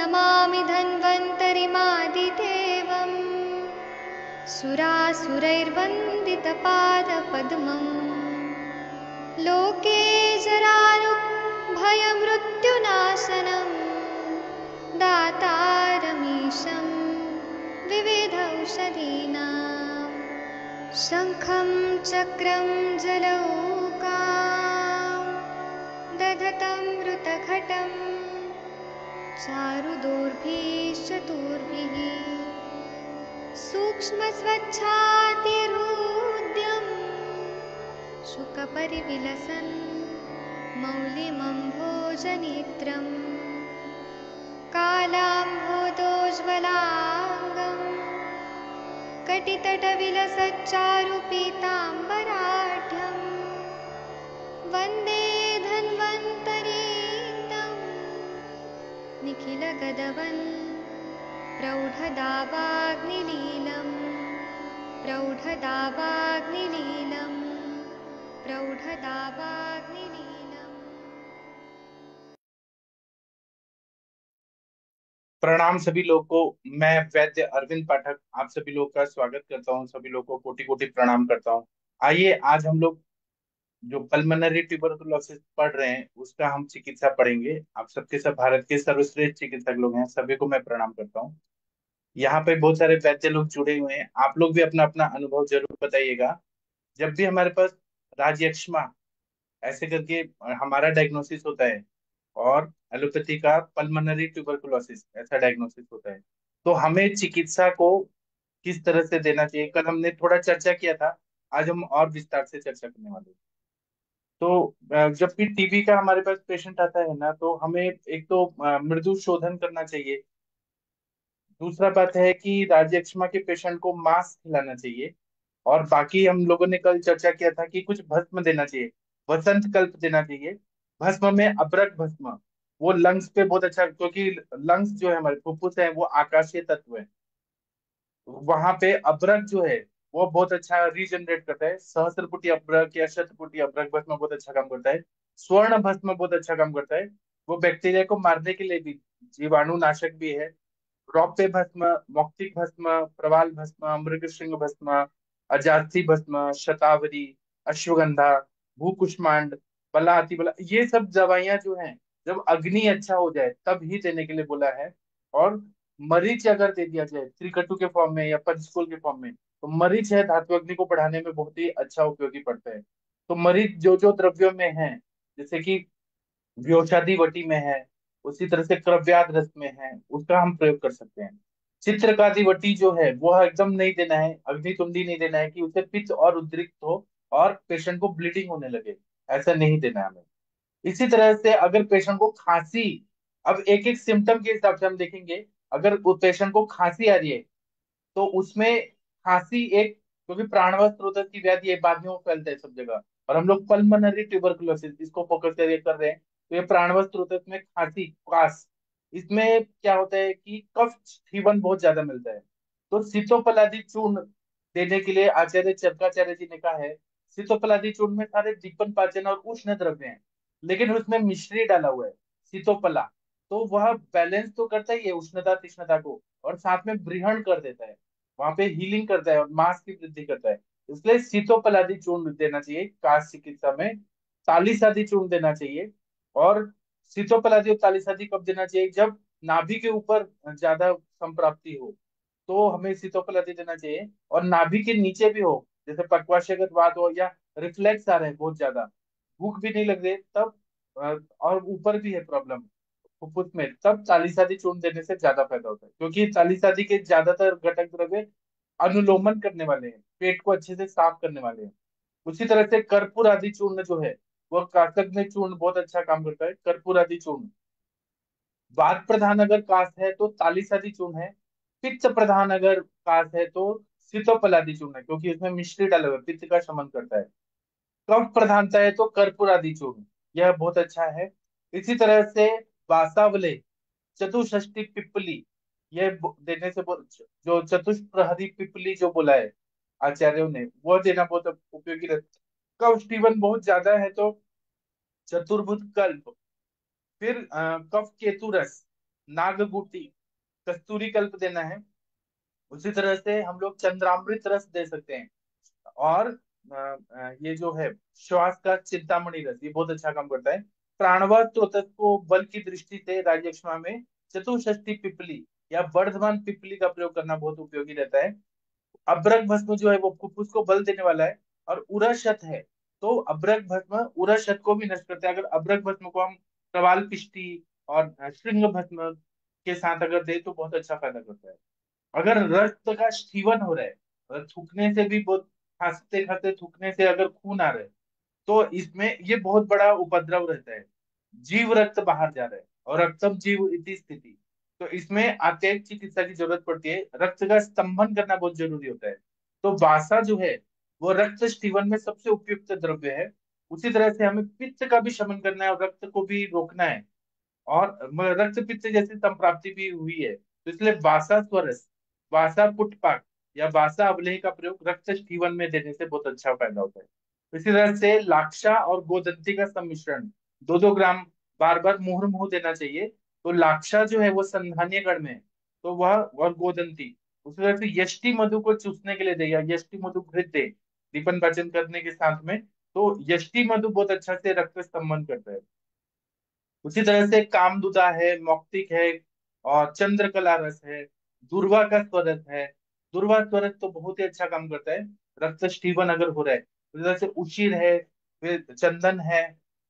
नमामि धन्वन्तरिमादिदेवम् सुरासुरैर्वन्दितपादपद्मम् लोके जरारुभयमृत्युनाशनम् दातारमीशं विविधौषधीनां शङ्खं चक्रं जलौकां दधतं मृतघटं चारुदोर्भिश्चतुर्भिः सूक्ष्मस्वच्छातिहृद्यं शुकपरिविलसन् मौलिमम्भोजनेत्रम् कालाम्भोदोज्ज्वलाङ्गं कटितटविलसच्चारुपीताम्बराढ्यं वन्दे धन्वन्तरीतं निखिलगदवन् प्रौढदावाग्निलीलं प्रौढदावाग्निलीलं प्रौढदावाग्निलीलम्। प्रणाम सभी लोगों को। मैं वैद्य अरविंद पाठक आप सभी लोगों का स्वागत करता हूं। सभी लोगों को कोटि कोटि प्रणाम करता हूं। आइए आज हम लोग जो पल्मोनरी ट्यूबरकुलोसिस पढ़ रहे हैं उसका हम चिकित्सा पढ़ेंगे। आप सबके सब भारत के सर्वश्रेष्ठ चिकित्सक लोग हैं, सभी को मैं प्रणाम करता हूं। यहाँ पे बहुत सारे वैद्य लोग जुड़े हुए हैं। आप लोग भी अपना अपना अनुभव जरूर बताइएगा। जब भी हमारे पास राजयक्ष्मा ऐसे करके हमारा डायग्नोसिस होता है और एलोपैथी का पल्मोनरी ट्यूबरकुलोसिस ऐसा डायग्नोसिस होता है, तो हमें चिकित्सा को किस तरह से देना चाहिए, कल हमने थोड़ा चर्चा किया था। आज हम और विस्तार से चर्चा करने वाले हैं। तो जब भी टीबी का हमारे पास पेशेंट आता है ना, तो हमें एक तो मृदु शोधन करना चाहिए। दूसरा बात है कि राजयक्ष्मा के पेशेंट को मांस खिलाना चाहिए। और बाकी हम लोगों ने कल चर्चा किया था कि कुछ भस्म देना चाहिए, वसंत कल्प देना चाहिए। भस्म में अबरक भस्म, वो लंग्स पे बहुत अच्छा, क्योंकि लंग्स जो है हमारे फुफ्फुस है वो आकाशीय तत्व है। वहां पे अबरक जो है वो बहुत अच्छा रीजनरेट करता है। सहस्त्रपुटी अबरक या शतपुटी अबरक भस्म बहुत अच्छा काम करता है। स्वर्ण भस्म बहुत अच्छा काम करता है। वो बैक्टीरिया को मारने के लिए भी जीवाणु नाशक भी है। रौप्य भस्म, मौक्तिक भस्म, प्रवाल भस्म, मृगशृंग भस्म, अजास्थि भस्म, शतावरी, अश्वगंधा, भूकुष्मांड, बला अतिबला, ये सब दवाइयां जो हैं जब अग्नि अच्छा हो जाए तब ही देने के लिए बोला है। और मरीच अगर दे दिया जाए त्रिकटु के फॉर्म में या पंचकोल के फॉर्म में, तो मरीच है धातु अग्नि को बढ़ाने में बहुत ही अच्छा उपयोगी पड़ता है। तो मरीच जो जो द्रव्यों में है, जैसे कि व्योषादि वटी में है, उसी तरह से क्रव्याद रस में है, उसका हम प्रयोग कर सकते हैं। चित्रकादि वटी जो है वो एकदम नहीं देना है, अग्नितुंडी नहीं देना है कि उसे पित्त और उद्रिक्त हो और पेशेंट को ब्लीडिंग होने लगे, ऐसा नहीं देना है हमें। इसी तरह से अगर पेशेंट को खांसी, अब एक एक सिम्टम के हिसाब से हम देखेंगे। अगर वो पेशेंट को खांसी आ रही है तो उसमें खांसी एक, क्योंकि प्राणवायु स्रोत की व्याधि है, बाद में वो फैलता है सब जगह, और हम लोग पल्मोनरी ट्यूबरकुलोसिस इसको फोकस करके कर रहे हैं, तो ये प्राणवायु स्रोत में खांसी कास, इसमें क्या होता है कि कफ स्थीवन बहुत ज्यादा मिलता है। तो सीतोपलादी चूर्ण देने के लिए आचार्य चरकाचार्य जी ने कहा है। सीतोपलादी चूर्ण में सारे दीपन पाचन और उष्ण द्रव्य हैं, लेकिन उसमें मिश्री डाला हुआ है, सीतोपला, तो वह बैलेंस तो करता ही है उष्णता तीक्ष्णता को, और साथ में ब्रीहण कर देता है, वहां पे हीलिंग करता है और मांस की वृद्धि करता है। इसलिए सीतोपलादी चूर्ण देना चाहिए काश चिकित्सा में। तालिसादी चूर्ण देना चाहिए। और सीतोपलादी और तालिसादी कब देना चाहिए, जब नाभि के ऊपर ज्यादा संप्राप्ति हो तो हमें सीतोपलादी देना चाहिए। और नाभि के नीचे भी हो, जैसे पक्वाशयगत वात हो या रिफ्लेक्स आ रहे हैं बहुत ज्यादा, भूख भी नहीं लग रही तब, और ऊपर भी है प्रॉब्लम फुफ्फुस में, तब तालिसादी चूर्ण देने से ज्यादा फायदा होता है, क्योंकि तालिसादी के ज्यादातर घटक द्रव्य अनुलोमन करने वाले हैं, पेट को अच्छे से साफ करने वाले हैं। उसी तरह से कर्पूर आदि चूर्ण जो है वह काशक में चूर्ण बहुत अच्छा काम करता है, कर्पूर आदि चूर्ण। वात प्रधान अगर काश है तो तालिसादी चूर्ण है। पित्त प्रधान अगर काश है तो सीतोपलादी चूर्ण है, क्योंकि इसमें मिश्री डाला हुआ है, पित्त का शमन करता है। कफ प्रधानता है तो कर्पूर आदि चूर्ण, यह बहुत अच्छा है। इसी तरह से बासावले, चतुष्षष्ठी पिप्पली, देने से जो चतुष्प्रहरी पिप्पली जो बोला है आचार्यों ने, वह देना बहुत उपयोगी रहता है। कफ स्टीवन बहुत ज्यादा है तो चतुर्भुज कल्प। फिर कफ केतु रस, नागगुटी, कस्तूरी कल्प देना है। उसी तरह से हम लोग चंद्रामृत रस दे सकते हैं। और ये जो है श्वास का चिंतामणि रस, ये बहुत अच्छा काम करता है। प्राणवायु स्त्रोत को बल की दृष्टि से राजयक्ष्मा में चतुष्षष्ठी पिपली या वर्धमान पिपली का प्रयोग करना बहुत उपयोगी रहता है। अभ्रक भस्म जो है वो फुफ्फुस को बल देने वाला है। और उरशत है, तो अभ्रक भस्म उरशत को भी नष्ट करता है। अगर अभ्रक भस्म को हम प्रवाल पिष्टी और श्रृंग भस्म के साथ अगर दे तो बहुत अच्छा फायदा करता है। अगर रक्त का स्तीवन हो रहा है, अगर थूकने से भी बहुत, खांसते खांसते थूकने से अगर खून आ रहा है, तो इसमें ये बहुत बड़ा उपद्रव रहता है। जीव रक्त बाहर जा रहा है और रक्तम जीव इति स्थिति, तो इसमें अत्यंत चिकित्सा की जरूरत पड़ती है। रक्त का स्तंभन करना बहुत जरूरी होता है। तो बासा जो है वो रक्त स्तीवन में सबसे उपयुक्त द्रव्य है। उसी तरह से हमें पित्त का भी शमन करना है और रक्त को भी रोकना है। और रक्त पित्त जैसी संप्राप्ति भी हुई है, तो इसलिए वासा स्वरस, वासा पुटपाक या वासा अवलेह का प्रयोग रक्त जीवन में देने से बहुत अच्छा फायदा होता है। इसी तरह से लाक्षा और गोदंती का सम्मिश्रण 2-2 ग्राम बार बार मुहुर्मुहु देना चाहिए। तो लाक्षा जो है वो संधानीय गण में है, तो वह, और गोदंती उसी तरह से यष्टि मधु को चूसने के लिए दे, या यष्टि मधु घृत दे दीपन पाचन करने के साथ में। तो यष्टि मधु बहुत अच्छा से रक्त स्तंभन करता है। उसी तरह से कामदूता है, मौक्तिक है, और चंद्रकला रस है, दूर्वा का स्वरस है। दूर्वा स्वरस तो बहुत ही अच्छा काम करता है रक्त स्टीवन अगर हो रहा है। उसी तरह से उशिर है, फिर चंदन है,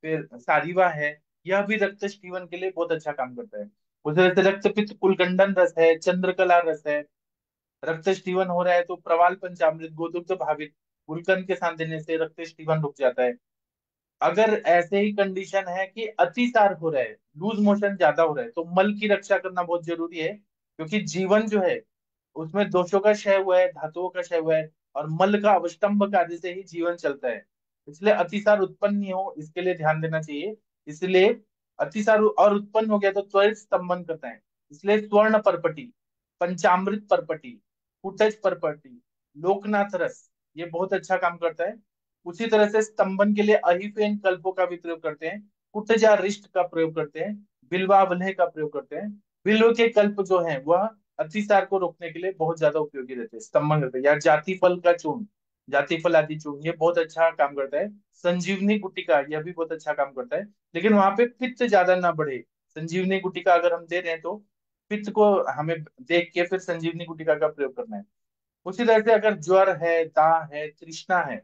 फिर सारीवा है, यह भी रक्त स्टीवन के लिए बहुत अच्छा काम करता है। उसी तरह से रक्त पित्त कुलकंडन रस है, चंद्रकला रस है। रक्त स्टीवन हो रहा है तो प्रवाल पंचामृत गोदुग्ध भावित गुलकंद के साथ देने से रक्त स्टीवन रुक जाता है। अगर ऐसे ही कंडीशन है कि अतिसार हो रहा है, लूज मोशन ज्यादा हो रहा है, तो मल की रक्षा करना बहुत जरूरी है। क्योंकि जीवन जो है उसमें दोषों का क्षय हुआ है, धातुओं का क्षय हुआ है, और मल का अवस्तंभ कार्य से ही जीवन चलता है। इसलिए अतिसार उत्पन्न नहीं हो, इसके लिए ध्यान देना चाहिए। इसलिए अतिसार और उत्पन्न हो गया तो त्वरित स्तंभन करता है। इसलिए स्वर्ण परपटी, पंचामृत परपटी, कुटज परपटी, लोकनाथ रस, ये बहुत अच्छा काम करता है। उसी तरह से स्तंभन के लिए अहिफेन कल्पों का भी प्रयोग करते हैं। कुटजा रिष्ट का प्रयोग करते हैं। बिल्वावलह का प्रयोग करते हैं। बिल्व के कल्प जो है वह अतिसार को रोकने के लिए बहुत ज्यादा उपयोगी रहते हैं, स्तंभन करते हैं। या जाति फल का चूर्ण, जाति फल आदि चूर्ण, ये बहुत अच्छा काम करता है। संजीवनी गुटिका, यह भी बहुत अच्छा काम करता है। लेकिन वहां पे पित्त ज्यादा ना बढ़े। संजीवनी गुटिका अगर हम दे रहे हैं तो पित्त को हमें देख के फिर संजीवनी गुटिका का प्रयोग करना है। उसी तरह से अगर ज्वर है, दाह है, तृष्णा है,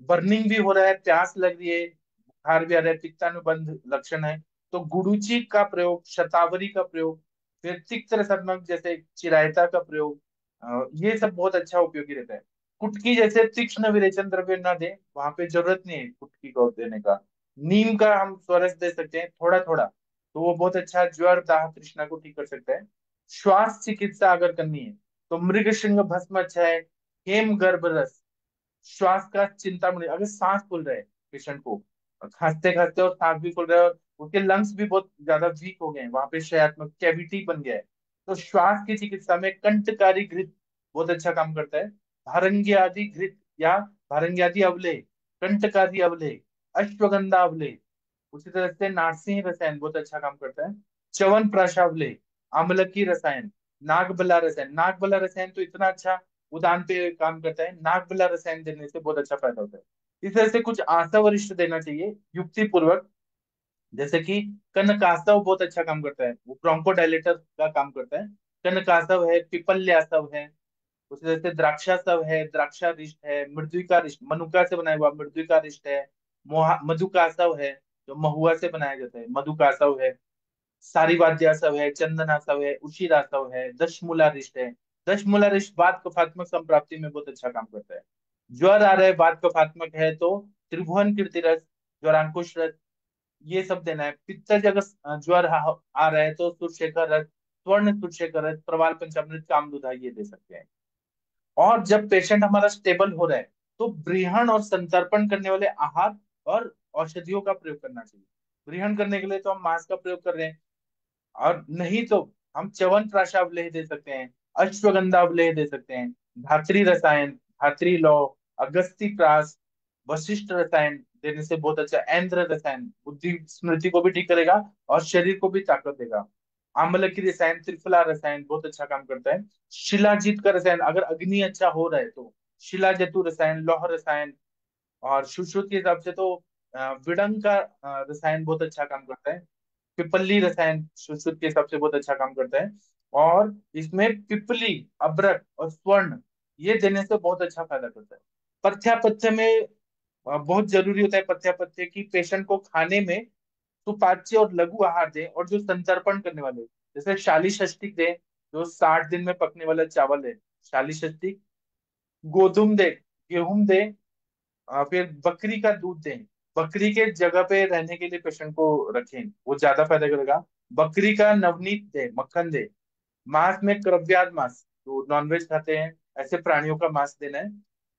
बर्निंग भी हो रहा है, प्यास लग रही है, बुखार भी आ रहा है, पित्तानुबंध लक्षण है, तो गुडुचि का प्रयोग, शतावरी का प्रयोग, फिर तिक्त रसात्मक जैसे चिरायता का प्रयोग, ये सब बहुत अच्छा उपयोगी रहता है। कुटकी जैसे तीक्ष्ण विरेचन द्रव्य ना दे, वहां पे जरूरत नहीं है कुटकी को देने का। नीम का हम स्वरस दे सकते हैं थोड़ा थोड़ा, तो वो बहुत अच्छा ज्वर दाह तृष्णा को ठीक कर सकता है। श्वास चिकित्सा अगर करनी है तो मृग श्रृंग भस्म अच्छा है। हेम गर्भ रस, श्वास का चिंतामणि, अगर सांस फूल रहा है पेशेंट को, खांसते खांसते और सांस भी फूल रहा है और उसके लंग्स भी बहुत ज्यादा वीक हो गए हैं, वहां पे शयात्मक कैविटी बन गया है, तो श्वास की चिकित्सा में कंठकारी घृत बहुत अच्छा काम करता है। भारंगी आदि घृत या भारंगी आदि अवलेह, कंठकारी अवलेह, अश्वगंधा अवलेह, उसी तरह से नारसिंह रसायन बहुत अच्छा काम करता है। च्यवन प्राशावले, आमलकी रसायन, नागबला रसायन, नागबला रसायन तो इतना अच्छा उदान पे काम करता है, नागबला रसायन देने से बहुत अच्छा फायदा होता है। इस तरह से कुछ आशा वरिष्ठ देना चाहिए युक्ति पूर्वक। जैसे कि कनकासव बहुत अच्छा काम करता है, वो ब्रोंकोडायलेटर का काम करता है। कनकासव है, पिपल्यासव है, उसी तरह से द्राक्षासव है, द्राक्षारिष्ट है, मृदुका रिष्ट मनुका से बनाया हुआ मृदुका रिष्ट है। मधुकासव है, जो महुआ से बनाया जाता है, मधुकासव है। सारीवाद्यासव है, चंदनासव है, उशिरासव है, दशमूलारिष्ट है। दशमूलारिष्ट वात कफात्मक संप्राप्ति में बहुत अच्छा काम करता है। ज्वर आ रहा है, वात कफात्मक है, तो त्रिभुवन कीर्ति रस, ज्वरांकुश रस, ये सब देना है। पित्तज अगर ज्वर आ रहा है तो सुरशेखर रस, स्वर्ण सुरशेखर रस, प्रवाल पंचामृत, कामदूधा, ये दे सकते हैं। और जब पेशेंट हमारा स्टेबल हो रहा है तो ब्रीहण और संतर्पण करने वाले आहार और औषधियों का प्रयोग करना चाहिए। ब्रीहण करने के लिए तो हम मांस का प्रयोग कर रहे हैं, और नहीं तो हम च्यवन प्राशावलेह दे सकते हैं, अश्वगंधा अवलेह दे सकते हैं, धात्री रसायन, धात्री लौ, अगस्ती प्रास, वशिष्ठ रसायन देने से बहुत अच्छा। ऐंद्र रसायन बुद्धि स्मृति को भी ठीक करेगा और शरीर को भी ताकत देगा। आम्ल की रसायन, त्रिफला रसायन बहुत अच्छा काम करता है। शिलाजीत का रसायन, अगर अग्नि अच्छा हो रहा है तो शिला जतु रसायन, लौह रसायन। और सुश्रुत के हिसाब से तो विडंग का रसायन बहुत अच्छा काम करता है। पिपली रसायन सुश्रुत के हिसाब से बहुत अच्छा काम करता है। और इसमें पिपली, अभ्रक और स्वर्ण, ये देने से बहुत अच्छा फायदा करता है। पथ्यापथ्य में बहुत जरूरी होता है पथ्यापथ्य की, पेशेंट को खाने में सुपाच्य और लघु आहार दें, और जो संतर्पण करने वाले जैसे शालीषष्ठिक दें, जो 60 दिन में पकने वाला चावल है शालीषष्ठिक। गोधुम दे, गेहूं दे। फिर बकरी का दूध दें। बकरी के जगह पे रहने के लिए पेशेंट को रखें, वो ज्यादा फायदा करेगा। बकरी का नवनीत दे, मक्खन दे। मांस में क्रव्याद मांस, जो नॉनवेज खाते हैं ऐसे प्राणियों का मांस देना है।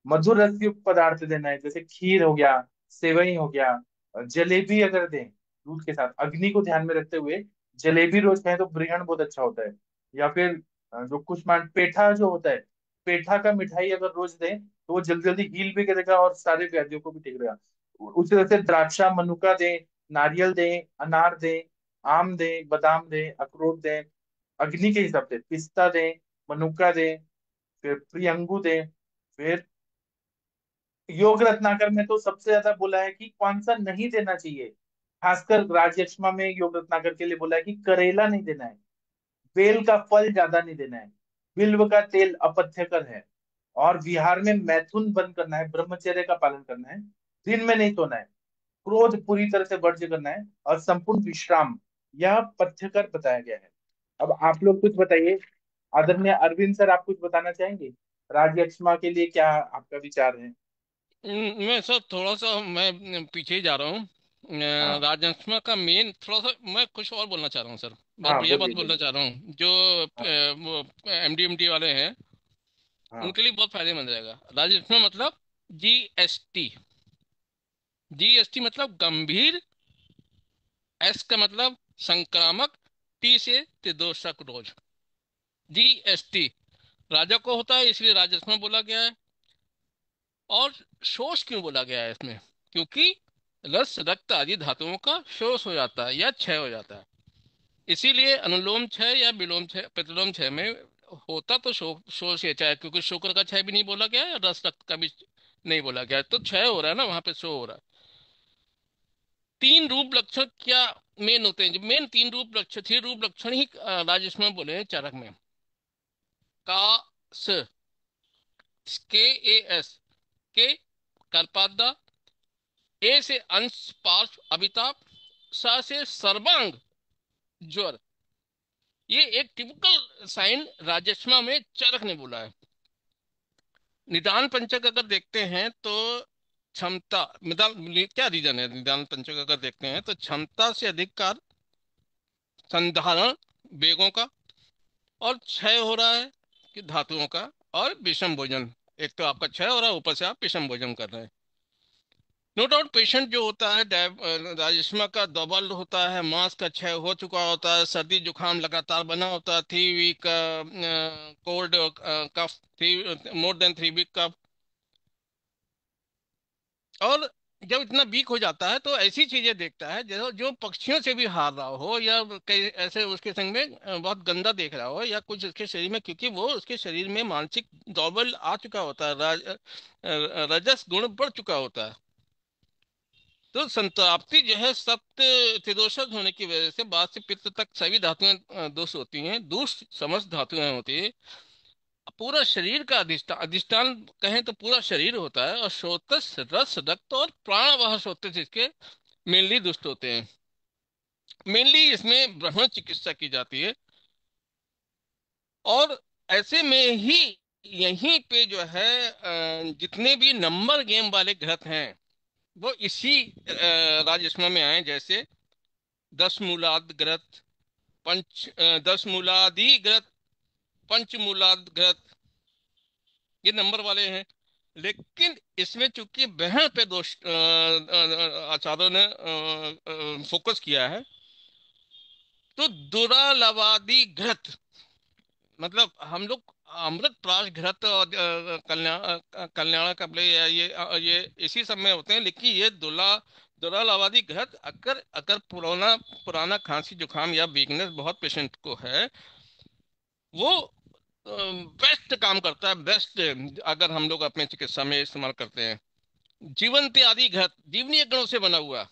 मधुर रस युक्त पदार्थ देना है, जैसे खीर हो गया, सेवई हो गया। जलेबी अगर दें दूध के साथ, अग्नि को ध्यान में रखते हुए जलेबी रोज खाएं तो ब्रिहण बहुत अच्छा होता है। या फिर जो कुष्मांड पेठा जो होता है, पेठा का मिठाई अगर रोज दें तो वो जल्दी जल्दी हील भी करेगा और सारे व्याधियों को भी ठीक रहेगा। उसी तरह से द्राक्षा मनुका दें, नारियल दें, अनार दें, आम दें, बादाम दें, अखरोट दें। अग्नि के हिसाब से पिस्ता दें, मनुका दें, फिर प्रियंगु दें। फिर योग रत्नाकर में तो सबसे ज्यादा बोला है कि कौन सा नहीं देना चाहिए। खासकर राजयक्ष्मा में योग रत्नाकर के लिए बोला है कि करेला नहीं देना है, बेल का फल ज्यादा नहीं देना है, बिल्व का तेल अपथ्यकर है। और विहार में मैथुन बंद करना है, ब्रह्मचर्य का पालन करना है, दिन में नहीं सोना है, क्रोध पूरी तरह से वर्ज्य करना है, और संपूर्ण विश्राम, यह पथ्यकर बताया गया है। अब आप लोग कुछ बताइए। आदरणीय अरविंद सर, आप कुछ बताना चाहेंगे राजयक्ष्मा के लिए, क्या आपका विचार है? मैं सर थोड़ा सा मैं पीछे ही जा रहा हूँ। हाँ राजनात्मा का मेन थोड़ा सा मैं कुछ और बोलना चाह रहा हूँ सर। बहुत हाँ, बढ़िया बात बोलिए बोलना बोलिए। चाह रहा हूँ जो हाँ वो एमडीएमटी वाले हैं हाँ उनके लिए बहुत फायदेमंद रहेगा। राजनात्मा मतलब जीएसटी। जीएसटी मतलब गंभीर, एस का मतलब संक्रामक, टी से त्रिदोषक रोग। जीएसटी राजा को होता है इसलिए राजस्व बोला गया है। और शोष क्यों बोला गया है इसमें? क्योंकि रस रक्त आदि धातुओं का शोष हो जाता है या क्षय हो जाता है। इसीलिए अनुलोम क्षय या विलोम क्षय प्रतिलोम क्षय में होता तो शोष ये क्षय, क्योंकि शुक्र का क्षय भी नहीं बोला गया है, रस रक्त का भी नहीं बोला गया है, तो क्षय हो रहा है ना, वहां पे शो हो रहा है। तीन रूप लक्षण क्या मेन होते हैं? जो मेन तीन रूप लक्षण, थ्री रूप लक्षण ही राजस्व में बोले हैं चरक में। का, स, के, ए, एस। के कर्पादा, ए से अंश पार्श्व अभिताप, स से सर्वांग ज्वर। ये एक टिपिकल साइन राजस्मा में चरक ने बोला है। निदान पंचक अगर देखते हैं तो क्षमता, निदान क्या रीजन है, निदान पंचक अगर देखते हैं तो क्षमता से अधिक कार्य, संधारण वेगों का, और क्षय हो रहा है कि धातुओं का, और विषम भोजन। एक तो आपका क्षय हो रहा है, ऊपर से आप विषम भोजन कर रहे हैं। नो डाउट पेशेंट जो होता है राजस्मा का डबल होता है, मांस का क्षय हो चुका होता है, सर्दी जुकाम लगातार बना होता है, 3 week cold cough, 3 more than 3 week cough. और जब इतना वीक हो जाता है तो ऐसी चीजें देखता है जो जो पक्षियों से भी हार रहा हो, या कई ऐसे उसके संग में बहुत गंदा देख रहा हो, या कुछ उसके शरीर में, क्योंकि वो उसके शरीर में मानसिक दौर्बल्य आ चुका होता है, रजस गुण बढ़ चुका होता है। तो संताप्ति जो है सप्त त्रिदोषज होने की वजह से बाद से पित्त तक सभी धातुएं दोष होती हैं, दुष्ट समस्त धातुएं होती है। पूरा शरीर का अधिष्ठान, अधिष्ठान कहें तो पूरा शरीर होता है। और श्रोतस रस रक्त और प्राण वह श्रोतस इसके मेनली दुष्ट होते हैं। मेनली इसमें ब्रह्म चिकित्सा की जाती है। और ऐसे में ही यहीं पे जो है जितने भी नंबर गेम वाले ग्रह हैं वो इसी राजस्व में आए। जैसे 10 मूलाद ग्रत, 10 मूलादि ग्रत, पंचमूलाद ग्रत, ये नंबर वाले हैं। लेकिन इसमें चूंकि बहन पे दोष आचार्यों ने फोकस किया है, तो दुरालवादी घृत, मतलब हम लोग अमृत प्राश घृत और कल्याण कबले, ये इसी सब में होते हैं, लेकिन ये दुलाल आबादी घृत अगर अगर पुराना पुराना खांसी जुकाम या वीकनेस बहुत पेशेंट को है, वो बेस्ट काम करता है, बेस्ट। अगर हम लोग अपने चिकित्सा में इस्तेमाल करते हैं, जीवंती आदि घृत जीवनीय गुणों से बना हुआ।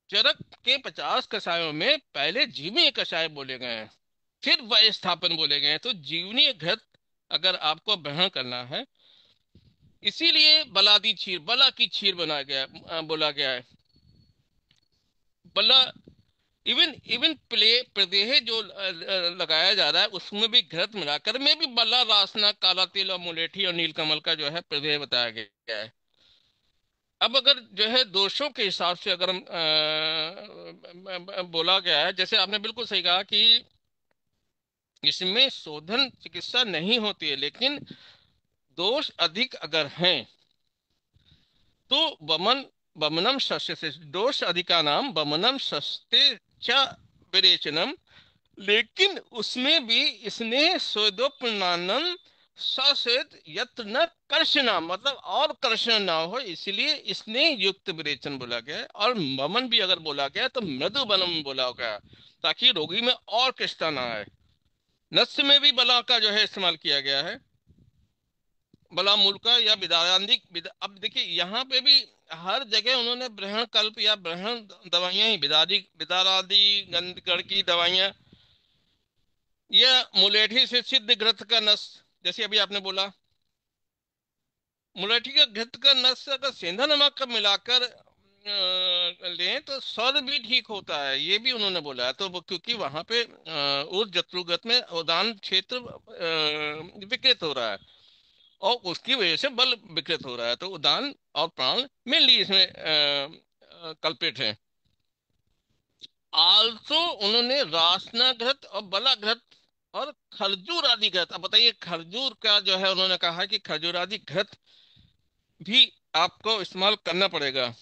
चरक के 50 कषायों में पहले जीवनीय कषाय बोले गए हैं, फिर वय स्थापन बोले गए हैं। तो जीवनीय घृत अगर आपको ग्रहण करना है, इसीलिए बलादी खीर, बला की खीर बनाया गया, बोला गया है। बला, इवन इवन प्ले प्रदेह जो लगाया जा रहा है, उसमें भी घृत मिलाकर में भी बला, रासना, काला तिल और मुलेठी और नीलकमल का जो है प्रदेह बताया गया है। अब अगर जो है दोषों के हिसाब से अगर हम बोला गया है, जैसे आपने बिल्कुल सही कहा कि इसमें शोधन चिकित्सा नहीं होती है, लेकिन दोष अधिक अगर हैं तो वमनम शस्य से दोष अधिका नाम वमनम सस्ते च विरेचनम। लेकिन उसमें भी इसने स्वेदोपनानम ससेत यत्न न कर्षणा, मतलब और कर्षण ना हो, इसलिए इसने युक्त विरेचन बोला गया है। और वमन भी अगर बोला गया तो मृदु वनम बोला गया, ताकि रोगी में और कष्टता ना आए। नस्य में भी बला का जो है इस्तेमाल किया गया है, बला मूल का या अब देखिए यहाँ पे भी हर जगह उन्होंने ब्रहण कल्प या ब्रहण दवाइयां ही, बिदारादि गंधगढ़ की दवाइयां, या मुलेठी से सिद्ध घृत का नस, जैसे अभी आपने बोला, मुलेठी का घृत का नस अगर सेंधा नमक का मिलाकर लें तो स्वर भी ठीक होता है, ये भी उन्होंने बोला है। तो वो क्योंकि वहां पे उस जत्रुगत में उदान क्षेत्र विकृत हो रहा है, और उसकी वजह से बल विकृत हो रहा है, तो उदान और प्राण मेनली इसमें कल्पित है। आल्सो उन्होंने रासना घृत और बला घृत और खरजूर आदि घृत, अब बताइए खरजूर का जो है उन्होंने कहा है कि खरजूर आदि घृत भी आपको इस्तेमाल करना पड़ेगा।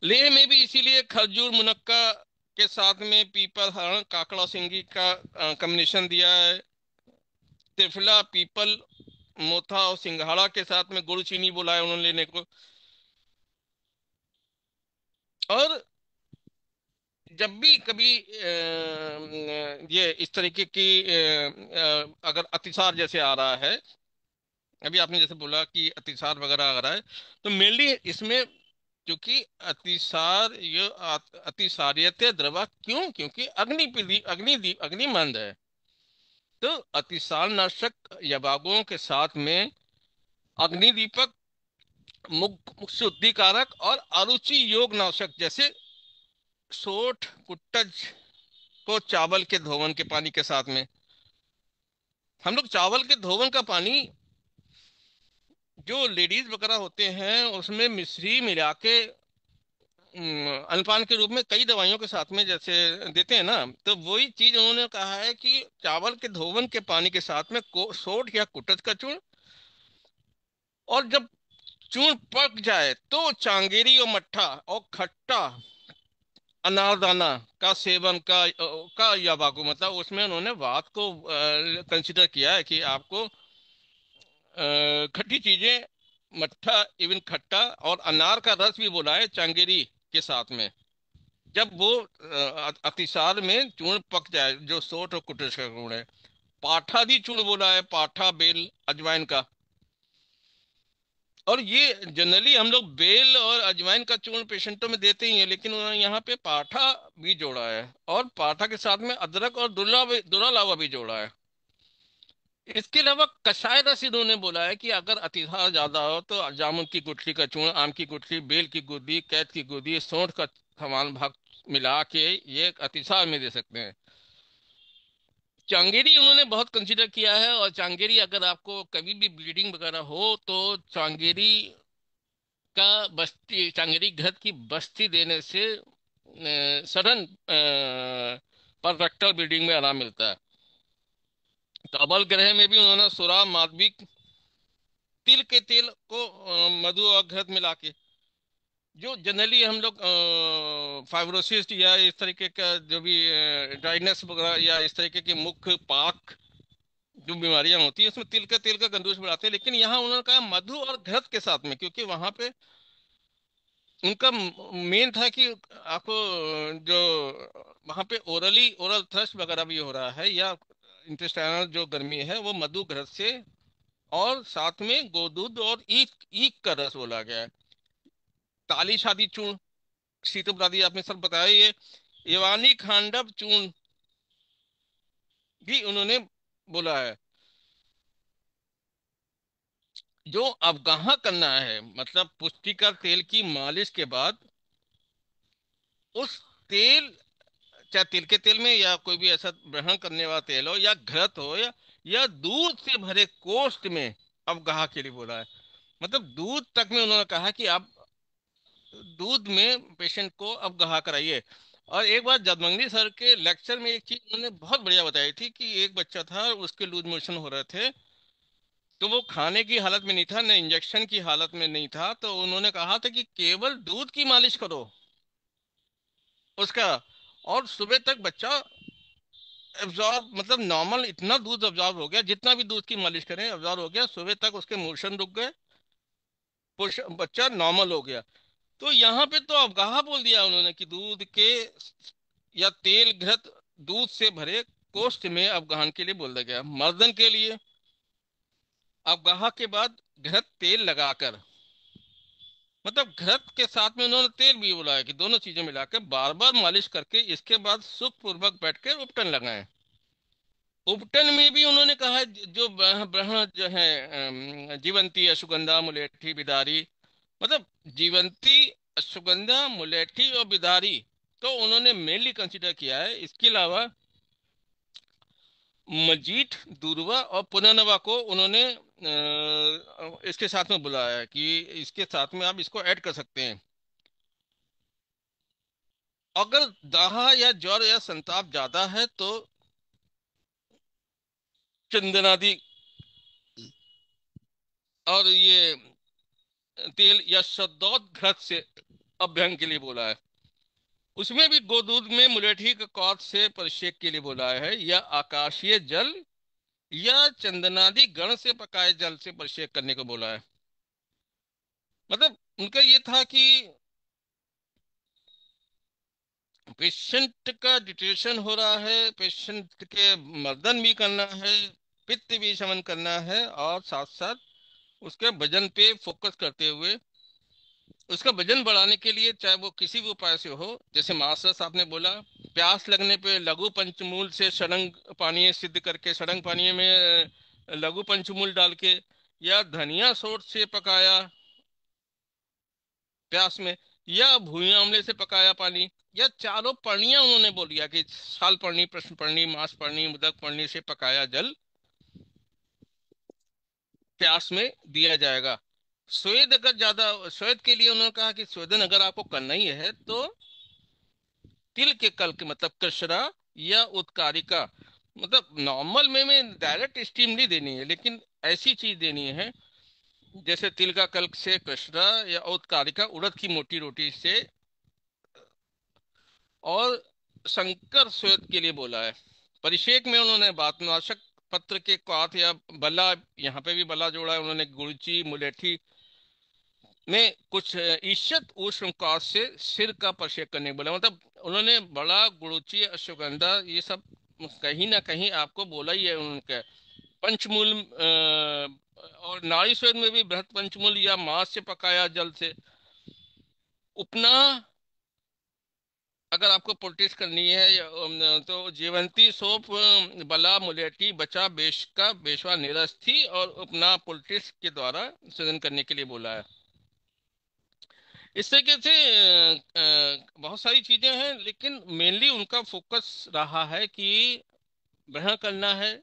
लेह में भी इसीलिए खरजूर मुनक्का के साथ में पीपल, हरण, काकड़ा, सिंगी का कॉम्बिनेशन दिया है। त्रिफला, पीपल, मोथा और सिंघाड़ा के साथ में गुड़ चीनी बोला है उन्होंने लेने को। और जब भी कभी ये इस तरीके की अगर अतिसार जैसे आ रहा है, अभी आपने जैसे बोला कि अतिसार वगैरह आ रहा है, तो मेनली इसमें, क्योंकि अतिसार ये अतिसार्यते द्रवा, क्यों? क्योंकि अग्निमंद है। तो अतिसार नाशक यवागुओं के साथ में अग्निदीपक, मुख शुद्धिकारक और अरुचि योग नाशक, जैसे सोठ, कुट्टज को चावल के धोवन के पानी के साथ में, हम लोग चावल के धोवन का पानी जो लेडीज वगैरह होते हैं उसमें मिश्री मिला के अल्पान के रूप में कई दवाइयों के साथ में जैसे देते हैं ना, तो वही चीज उन्होंने कहा है कि चावल के धोवन के पानी के साथ में सोठ या कुटज का चूर्ण, और जब चूर्ण पक जाए तो चांगेरी और मट्ठा और खट्टा अनारदाना का सेवन का या बाकू, मतलब उसमें उन्होंने बात को कंसिडर किया है कि आपको खट्टी चीजें, मट्ठा, इवन खट्टा और अनार का रस भी बोला है चांगेरी के साथ में, जब वो अतिसार में चूर्ण पक जाए, जो सोठ और कुटज का गुण है। पाठा भी चूर्ण बोला है, पाठा, बेल, अजवाइन का। और ये जनरली हम लोग बेल और अजवाइन का चूर्ण पेशेंटों में देते ही हैं, लेकिन उन्होंने यहाँ पे पाठा भी जोड़ा है, और पाठा के साथ में अदरक और दुला लावा भी जोड़ा है। इसके अलावा कषाय रस इन्होंने बोला है कि अगर अतिसार ज्यादा हो तो जामुन की गुठली का चूर्ण, आम की गुठली, बेल की गुदी, कैद की गुदी, सौंठ का समान भाग मिला के ये अतिसार में दे सकते हैं। चांगेरी उन्होंने बहुत कंसीडर किया है, और चांगेरी अगर आपको कभी भी ब्लीडिंग वगैरह हो तो चांगेरी का बस्ती, चांगेरी घृत की बस्ती देने से सडन पर रेक्टल ब्लीडिंग में आराम मिलता है। तो अबल ग्रह में भी उन्होंने सुरा, माधविक, तिल के तेल को मधु और घृत मिला के, जो जनरली हम लोग फाइब्रोसिस या इस तरीके का जो भी ड्राइनेस वगैरह या इस तरीके के मुख, पाक जो बीमारियां होती है उसमें तिल का कंदूष बढ़ाते हैं, लेकिन यहाँ उन्होंने कहा मधु और घृत के साथ में, क्योंकि वहां पे उनका मेन था कि आपको जो वहां पे ओरल थ्रस्ट वगैरह भी हो रहा है या इंटेस्टाइनल जो गर्मी है वो मधु घृत से, और साथ में गोदूध और ईख ईख का रस बोला गया है। ताली शादी चूर्ण, शीतोपराधी आपने सब बताया, ये इवानी खांडव चूर्ण भी उन्होंने बोला है। जो अवगाह करना है मतलब पुष्टिकर तेल की मालिश के बाद उस तेल, चाहे तिल के तेल में या कोई भी ऐसा ग्रहण करने वाला तेल हो या घृत हो या दूध से भरे कोष्ठ में अवगाह के लिए बोला है। मतलब दूध तक में उन्होंने कहा कि आप दूध में पेशेंट को अवगाह कराइए। और एक बार जदमंगनी सर के लेक्चर में एक चीज उन्होंने बहुत बढ़िया बताई थी कि एक बच्चा था, उसके लूज मोशन हो रहे थे, तो वो खाने की हालत में नहीं था, न इंजेक्शन की हालत में नहीं था, तो उन्होंने कहा था कि केवल दूध की मालिश करो उसका, और सुबह तक बच्चा एब्जॉर्ब, मतलब नॉर्मल इतना दूध एब्जॉर्ब हो गया, जितना भी दूध की मालिश करें एब्जॉर्ब हो गया, सुबह तक उसके मोशन रुक गए, बच्चा नॉर्मल हो गया। तो यहाँ पे तो अवगाह बोल दिया उन्होंने कि दूध के या तेल घृत दूध से भरे कोष्ठ में अवगाहन के लिए बोल दिया गया। मर्दन के लिए अवगाह के बाद घृत तेल लगाकर, मतलब घृत के साथ में उन्होंने तेल भी बोला है कि दोनों चीजें मिलाकर बार बार मालिश करके इसके बाद सुख पूर्वक बैठ कर उपटन लगाएं। उपटन में भी उन्होंने कहा है जो ब्रह्म जो है जीवंती अश्वगंधा मुलेठी बिदारी, मतलब जीवंती अश्वगंधा मुलेठी और बिदारी तो उन्होंने मेनली कंसिडर किया है। इसके अलावा मजीठ दूर्वा और पुनर्नवा को उन्होंने इसके साथ में बुलाया है कि इसके साथ में आप इसको ऐड कर सकते हैं। अगर दाह या ज्वर या संताप ज्यादा है तो चंदनादि और ये तेल या शद्दौत घृत से अभ्यंग के लिए बोला है। उसमें भी गोदूध में मुलेठी के कौथ से परिषेक के लिए बोला है, या आकाशीय जल या चंदनादि गण से पकाए जल से परिषेक करने को बोला है। मतलब उनका ये था कि पेशेंट का डिटेशन हो रहा है, पेशेंट के मर्दन भी करना है, पित्त भी शमन करना है, और साथ साथ उसके वजन पे फोकस करते हुए उसका वजन बढ़ाने के लिए चाहे वो किसी भी उपाय से हो, जैसे मास्टर्स आपने बोला प्यास लगने पे लघु पंचमूल से षडंग पानीय सिद्ध करके षडंग पानीय में लघु पंचमूल डाल के, या धनिया सोट से पकाया प्यास में, या भूया आमले से पकाया पानी, या चारों पढ़नियां उन्होंने बोल दिया कि साल पढ़नी, प्रश्न पढ़नी, मास पढ़नी, मुदक पढ़नी से पकाया जल प्यास में दिया जाएगा। स्वेद अगर ज्यादा, स्वेद के लिए उन्होंने कहा कि स्वेदन अगर आपको करना ही है तो तिल के कल के मतलब कृष्णा या उत्कारिका, मतलब नॉर्मल में डायरेक्ट स्टीम नहीं देनी है, लेकिन ऐसी चीज देनी है जैसे तिल का कल से कृष्णा या उत्कारिका उड़द की मोटी रोटी से, और संकर श्वेत के लिए बोला है। परिषेक में उन्होंने वातनाशक पत्र के क्वाथ या बल्ला, यहाँ पे भी बल्ला जोड़ा है उन्होंने, गुड़ची मुलेठी में कुछ ईशत उष्ण काश से सिर का परिषेक करने को बोला। मतलब उन्होंने बड़ा गुड़ुची अश्वगंधा ये सब कहीं ना कहीं आपको बोला ही है उनके पंचमूल, और नाड़ी स्वेद में भी बृहत पंचमूल या मांस से पकाया जल से उपना। अगर आपको पोल्टिस करनी है तो जीवंती सोप बला मुलेठी बचा बेश का बेशवा निरस्थी और उपना पोल्टिस के द्वारा सेवन करने के लिए बोला है। इस तरीके से बहुत सारी चीजें हैं, लेकिन मेनली उनका फोकस रहा है कि ग्रहण करना है,